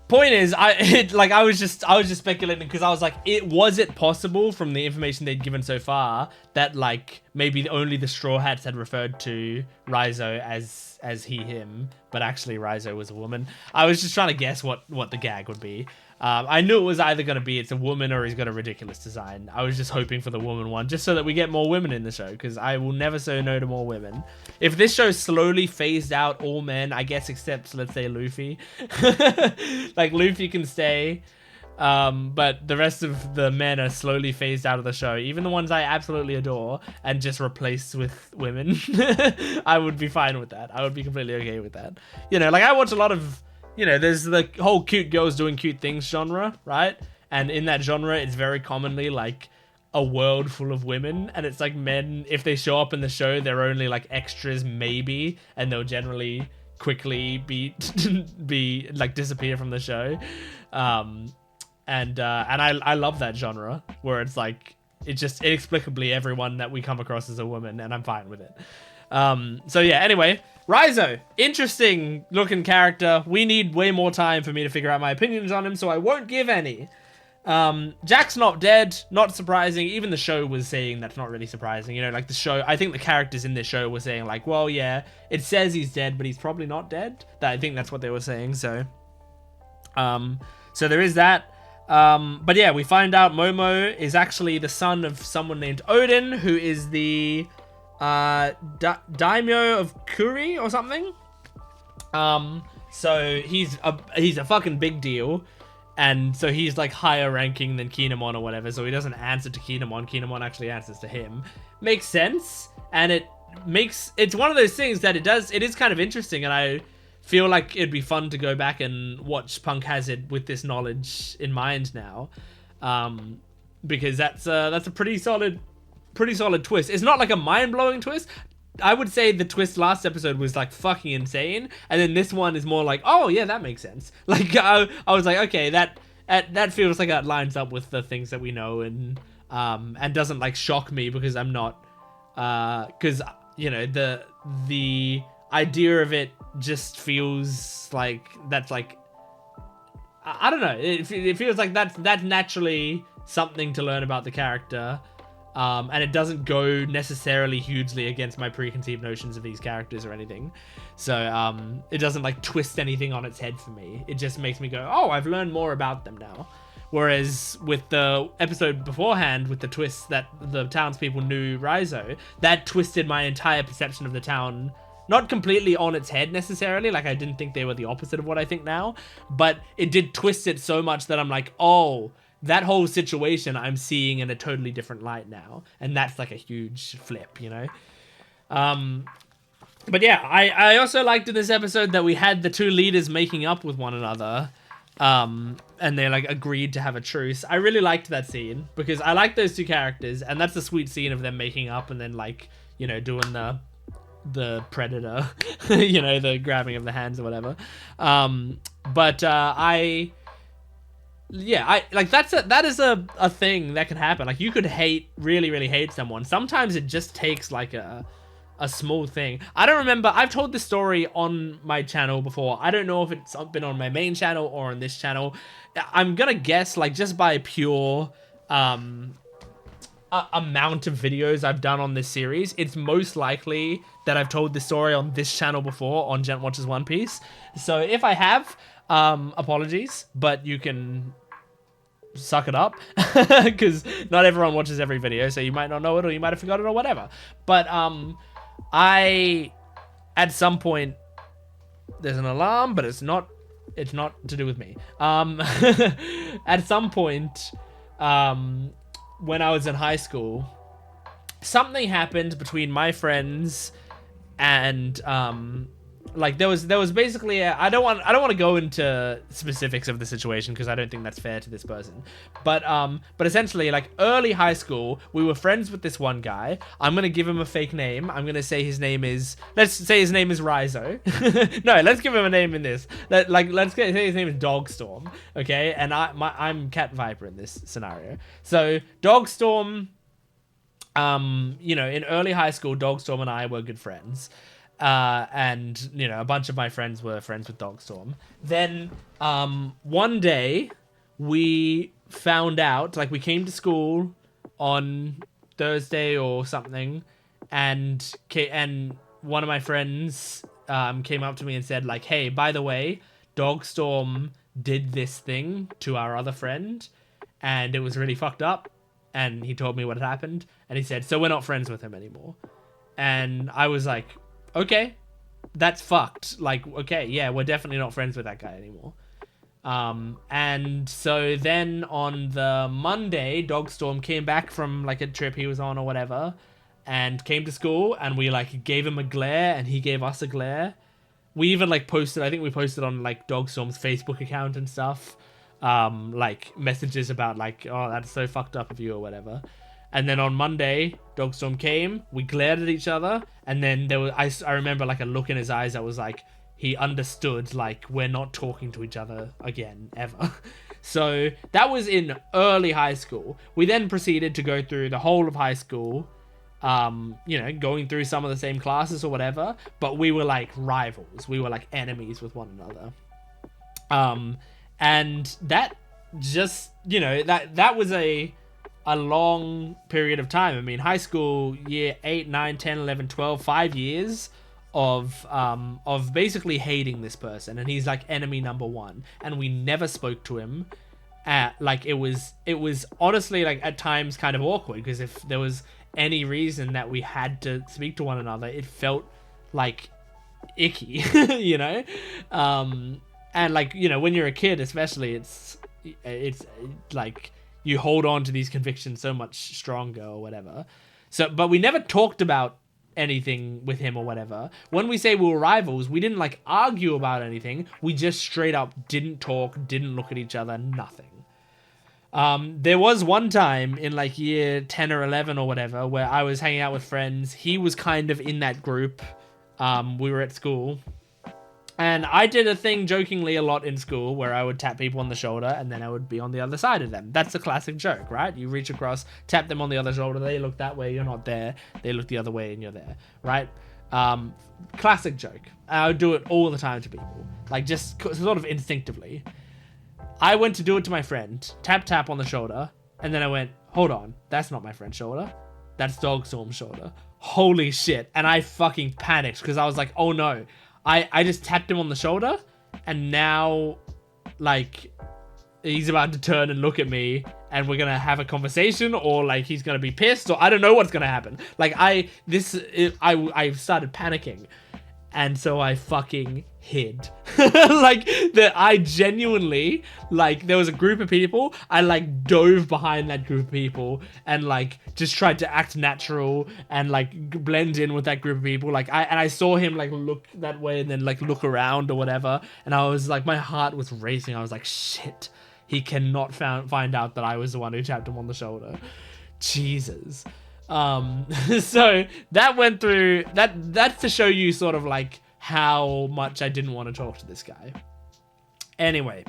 Point is, I was just speculating because I was like, was it possible from the information they'd given so far that like maybe only the Straw Hats had referred to Raizo as he him, but actually Raizo was a woman. I was just trying to guess what the gag would be. I knew it was either going to be it's a woman or he's got a ridiculous design. I was just hoping for the woman one, just so that we get more women in the show, because I will never say no to more women. If this show slowly phased out all men, I guess except, let's say, Luffy. Like, Luffy can stay, but the rest of the men are slowly phased out of the show, even the ones I absolutely adore, and just replaced with women. I would be fine with that. I would be completely okay with that. You know, like, I watch a lot of... You know, there's the whole cute girls doing cute things genre, right? And in that genre, it's very commonly like a world full of women. And it's like men, if they show up in the show, they're only like extras maybe. And they'll generally quickly be like disappear from the show. And I love that genre where it's like, it's just inexplicably everyone that we come across as a woman, and I'm fine with it. So yeah, anyway, Raizo, interesting looking character. We need way more time for me to figure out my opinions on him, so I won't give any. Jack's not dead, not surprising. Even the show was saying that's not really surprising. You know, like the show, I think the characters in this show were saying like, well, yeah, it says he's dead, but he's probably not dead. I think that's what they were saying, so. So there is that. But yeah, we find out Momo is actually the son of someone named Odin, who is the... daimyo of Kuri or something. So he's a fucking big deal, and so he's like higher ranking than Kinemon or whatever, so he doesn't answer to Kinemon actually answers to him. Makes sense, and it's one of those things that it is kind of interesting, and I feel like it'd be fun to go back and watch Punk Hazard with this knowledge in mind now, because that's a pretty solid twist. It's not like a mind-blowing twist. I would say the twist last episode was like fucking insane, and then this one is more like, oh yeah, that makes sense. Like I was like, okay, that feels like that lines up with the things that we know, and doesn't like shock me because I'm not, because you know the idea of it just feels like that's like, I don't know, it feels like that's naturally something to learn about the character. And it doesn't go necessarily hugely against my preconceived notions of these characters or anything. So it doesn't like twist anything on its head for me. It just makes me go, oh, I've learned more about them now. Whereas with the episode beforehand, with the twist that the townspeople knew Raizo, that twisted my entire perception of the town. Not completely on its head necessarily, like I didn't think they were the opposite of what I think now, but it did twist it so much that I'm like, oh, that whole situation I'm seeing in a totally different light now. And that's like a huge flip, you know? But yeah, I also liked in this episode that we had the two leaders making up with one another. And they like agreed to have a truce. I really liked that scene because I like those two characters, and that's a sweet scene of them making up and then like, you know, doing the the predator, you know, the grabbing of the hands or whatever. But I like that is a thing that can happen. Like, you could really hate someone. Sometimes it just takes like a small thing. I don't remember. I've told this story on my channel before. I don't know if it's been on my main channel or on this channel. I'm gonna guess, like, just by pure amount of videos I've done on this series, it's most likely that I've told this story on this channel before, on Jent Watches One Piece. So if I have, apologies, but you can suck it up, because not everyone watches every video, so you might not know it, or you might have forgot it, or whatever. But I, at some point, there's an alarm, but it's not to do with me. At some point, when I was in high school, something happened between my friends and like there was basically I don't want to go into specifics of the situation, because I don't think that's fair to this person, but essentially, like, early high school, we were friends with this one guy. I'm gonna give him a fake name. I'm gonna say his name is, let's say his name is Rizo. No, let's give him a name in this. Let's say his name is Dogstorm, okay? And I'm Cat Viper in this scenario. So Dogstorm, you know, in early high school, Dogstorm and I were good friends. And, you know, a bunch of my friends were friends with Dogstorm. Then, one day, we found out, like, we came to school on Thursday or something, and one of my friends, came up to me and said, like, hey, by the way, Dogstorm did this thing to our other friend, and it was really fucked up, and he told me what had happened, and he said, so we're not friends with him anymore. And I was like, okay, that's fucked. Like, okay, yeah, we're definitely not friends with that guy anymore. And so then on the Monday, Dogstorm came back from, like, a trip he was on or whatever, and came to school, and we, like, gave him a glare, and he gave us a glare. We even, like, posted, I think we posted on, like, Dogstorm's Facebook account and stuff, like, messages about, like, oh, that's so fucked up of you or whatever. And then on Monday, Dogstorm came, we glared at each other, and then there was, I remember, like, a look in his eyes that was like, he understood, like, we're not talking to each other again, ever. So that was in early high school. We then proceeded to go through the whole of high school, you know, going through some of the same classes or whatever, but we were, like, rivals. We were, like, enemies with one another. And that just, you know, that was a long period of time. I mean, high school, year 8, 9, 10, 11, 12, 5 years of basically hating this person, and he's, like, enemy number one, and we never spoke to him. Like, it was honestly, like, at times kind of awkward, because if there was any reason that we had to speak to one another, it felt, like, icky, you know? And, like, you know, when you're a kid especially, it's like, you hold on to these convictions so much stronger or whatever. So, but we never talked about anything with him or whatever. When we say we were rivals, we didn't, like, argue about anything. We just straight up didn't talk, didn't look at each other, nothing. There was one time in, like, year 10 or 11 or whatever, where I was hanging out with friends. He was kind of in that group. We were at school. And I did a thing jokingly a lot in school where I would tap people on the shoulder and then I would be on the other side of them. That's a classic joke, right? You reach across, tap them on the other shoulder, they look that way, you're not there. They look the other way and you're there, right? Classic joke. I would do it all the time to people, like, just sort of instinctively. I went to do it to my friend, tap on the shoulder, and then I went, hold on, that's not my friend's shoulder. That's Dogstorm's shoulder. Holy shit. And I fucking panicked because I was like, oh no. I just tapped him on the shoulder, and now, like, he's about to turn and look at me, and we're gonna have a conversation, or, like, he's gonna be pissed, or I don't know what's gonna happen. Like, I started panicking, and so I fucking hid. Like, I genuinely, like, there was a group of people, I, like, dove behind that group of people, and, like, just tried to act natural, and, like, blend in with that group of people. Like, I saw him, like, look that way, and then, like, look around or whatever, and I was, like, my heart was racing. I was like, shit, he cannot find out that I was the one who tapped him on the shoulder. Jesus. So that went through that's to show you sort of like how much I didn't want to talk to this guy. Anyway,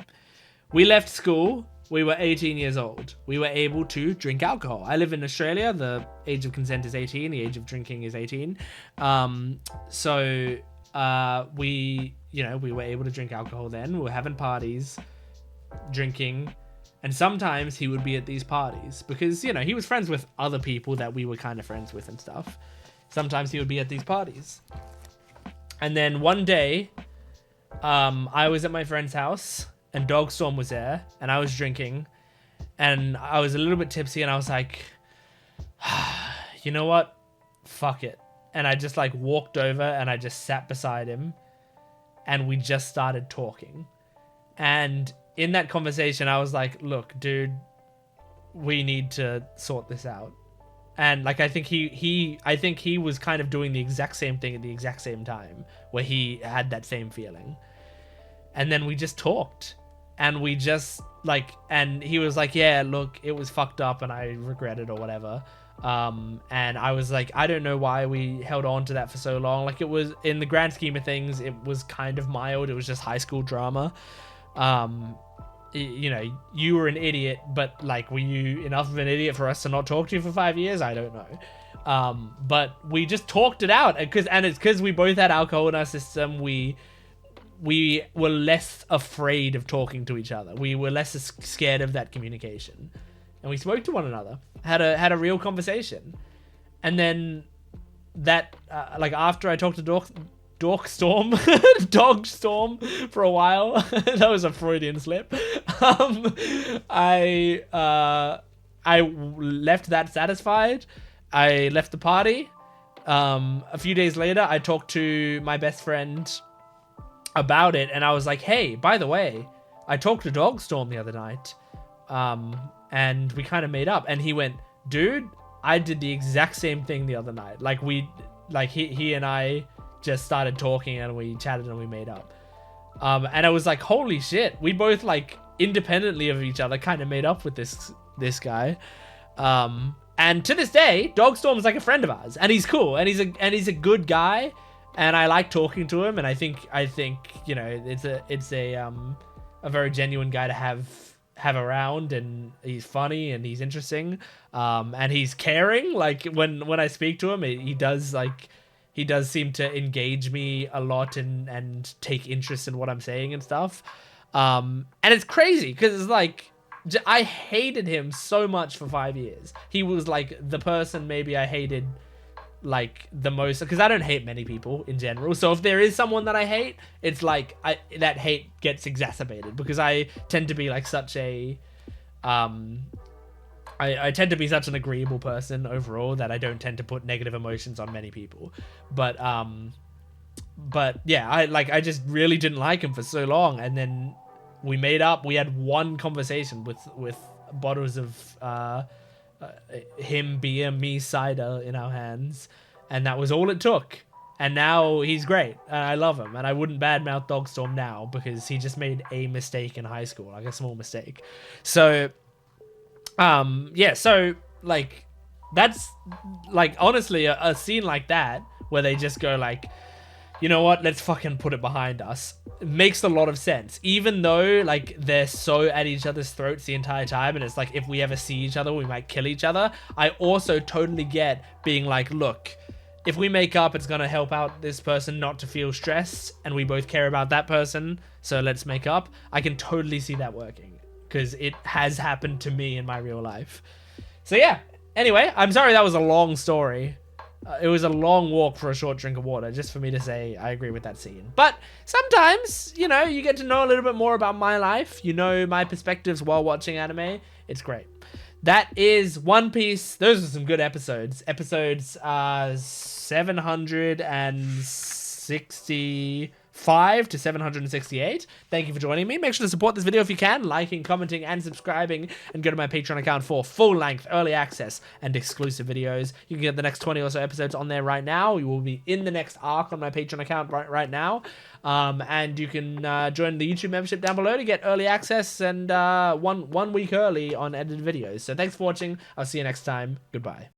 we left school. We were 18 years old. We were able to drink alcohol. I live in Australia. The age of consent is 18. The age of drinking is 18. So we were able to drink alcohol then. We were having parties, drinking. And sometimes he would be at these parties because, he was friends with other people that we were kind of friends with and stuff. Sometimes he would be at these parties. And then one day, I was at my friend's house and Dogstorm was there and I was drinking and I was a little bit tipsy and I was like, you know what? Fuck it. And I just like walked over and I just sat beside him and we just started talking. And in that conversation, I was like, look, dude, we need to sort this out. And like, I think he was kind of doing the exact same thing at the exact same time where he had that same feeling. And then we just talked and we just like, and he was like, yeah, look, it was fucked up and I regret it or whatever. And I was like, I don't know why we held on to that for so long. Like, it was, in the grand scheme of things, it was kind of mild. It was just high school drama. You were an idiot, but like, were you enough of an idiot for us to not talk to you for 5 years? I don't know. But we just talked it out it's because we both had alcohol in our system. We were less afraid of talking to each other. We were less scared of that communication, and we spoke to one another, had a real conversation. And then that, after I talked to Dogstorm for a while, that was a Freudian slip. I left that satisfied. I left the party. A few days later, I talked to my best friend about it, and I was like, hey, by the way, I talked to Dogstorm the other night, and we kind of made up. And he went, dude, I did the exact same thing the other night. Like, he and I just started talking and we chatted and we made up. And I was like, holy shit, we both, like, independently of each other kind of made up with this guy. And to this day, Dogstorm's like a friend of ours, and he's cool, and he's a good guy, and I like talking to him, and I think it's a very genuine guy to have around, and he's funny and he's interesting, and he's caring. Like, when I speak to him, he does seem to engage me a lot and take interest in what I'm saying and stuff. And it's crazy because it's like, I hated him so much for 5 years. He was like the person maybe I hated like the most, because I don't hate many people in general. So if there is someone that I hate, it's like that hate gets exacerbated because I tend to be like such a I tend to be such an agreeable person overall that I don't tend to put negative emotions on many people. But yeah, I just really didn't like him for so long, and then we made up. We had one conversation with bottles of him beer, me cider in our hands, and that was all it took. And now he's great, and I love him, and I wouldn't badmouth Dogstorm now because he just made a mistake in high school, like a small mistake. So yeah, so like, that's like, honestly, a scene like that where they just go like, you know what, let's fucking put it behind us, it makes a lot of sense, even though like they're so at each other's throats the entire time, and it's like, if we ever see each other we might kill each other. I also totally get being like, look, if we make up, it's gonna help out this person not to feel stressed, and we both care about that person, so let's make up. I can totally see that working, because it has happened to me in my real life. So yeah, anyway, I'm sorry that was a long story. It was a long walk for a short drink of water, just for me to say I agree with that scene. But sometimes, you get to know a little bit more about my life, my perspectives while watching anime. It's great. That is One Piece. Those are some good episodes. Episodes 765 to 768. Thank you for joining me. Make sure to support this video if you can, liking, commenting, and subscribing, and go to my Patreon account for full-length early access and exclusive videos. You can get the next 20 or so episodes on there right now. You will be in the next arc on my Patreon account right now. And you can join the YouTube membership down below to get early access and one week early on edited videos. So thanks for watching. I'll see you next time. Goodbye.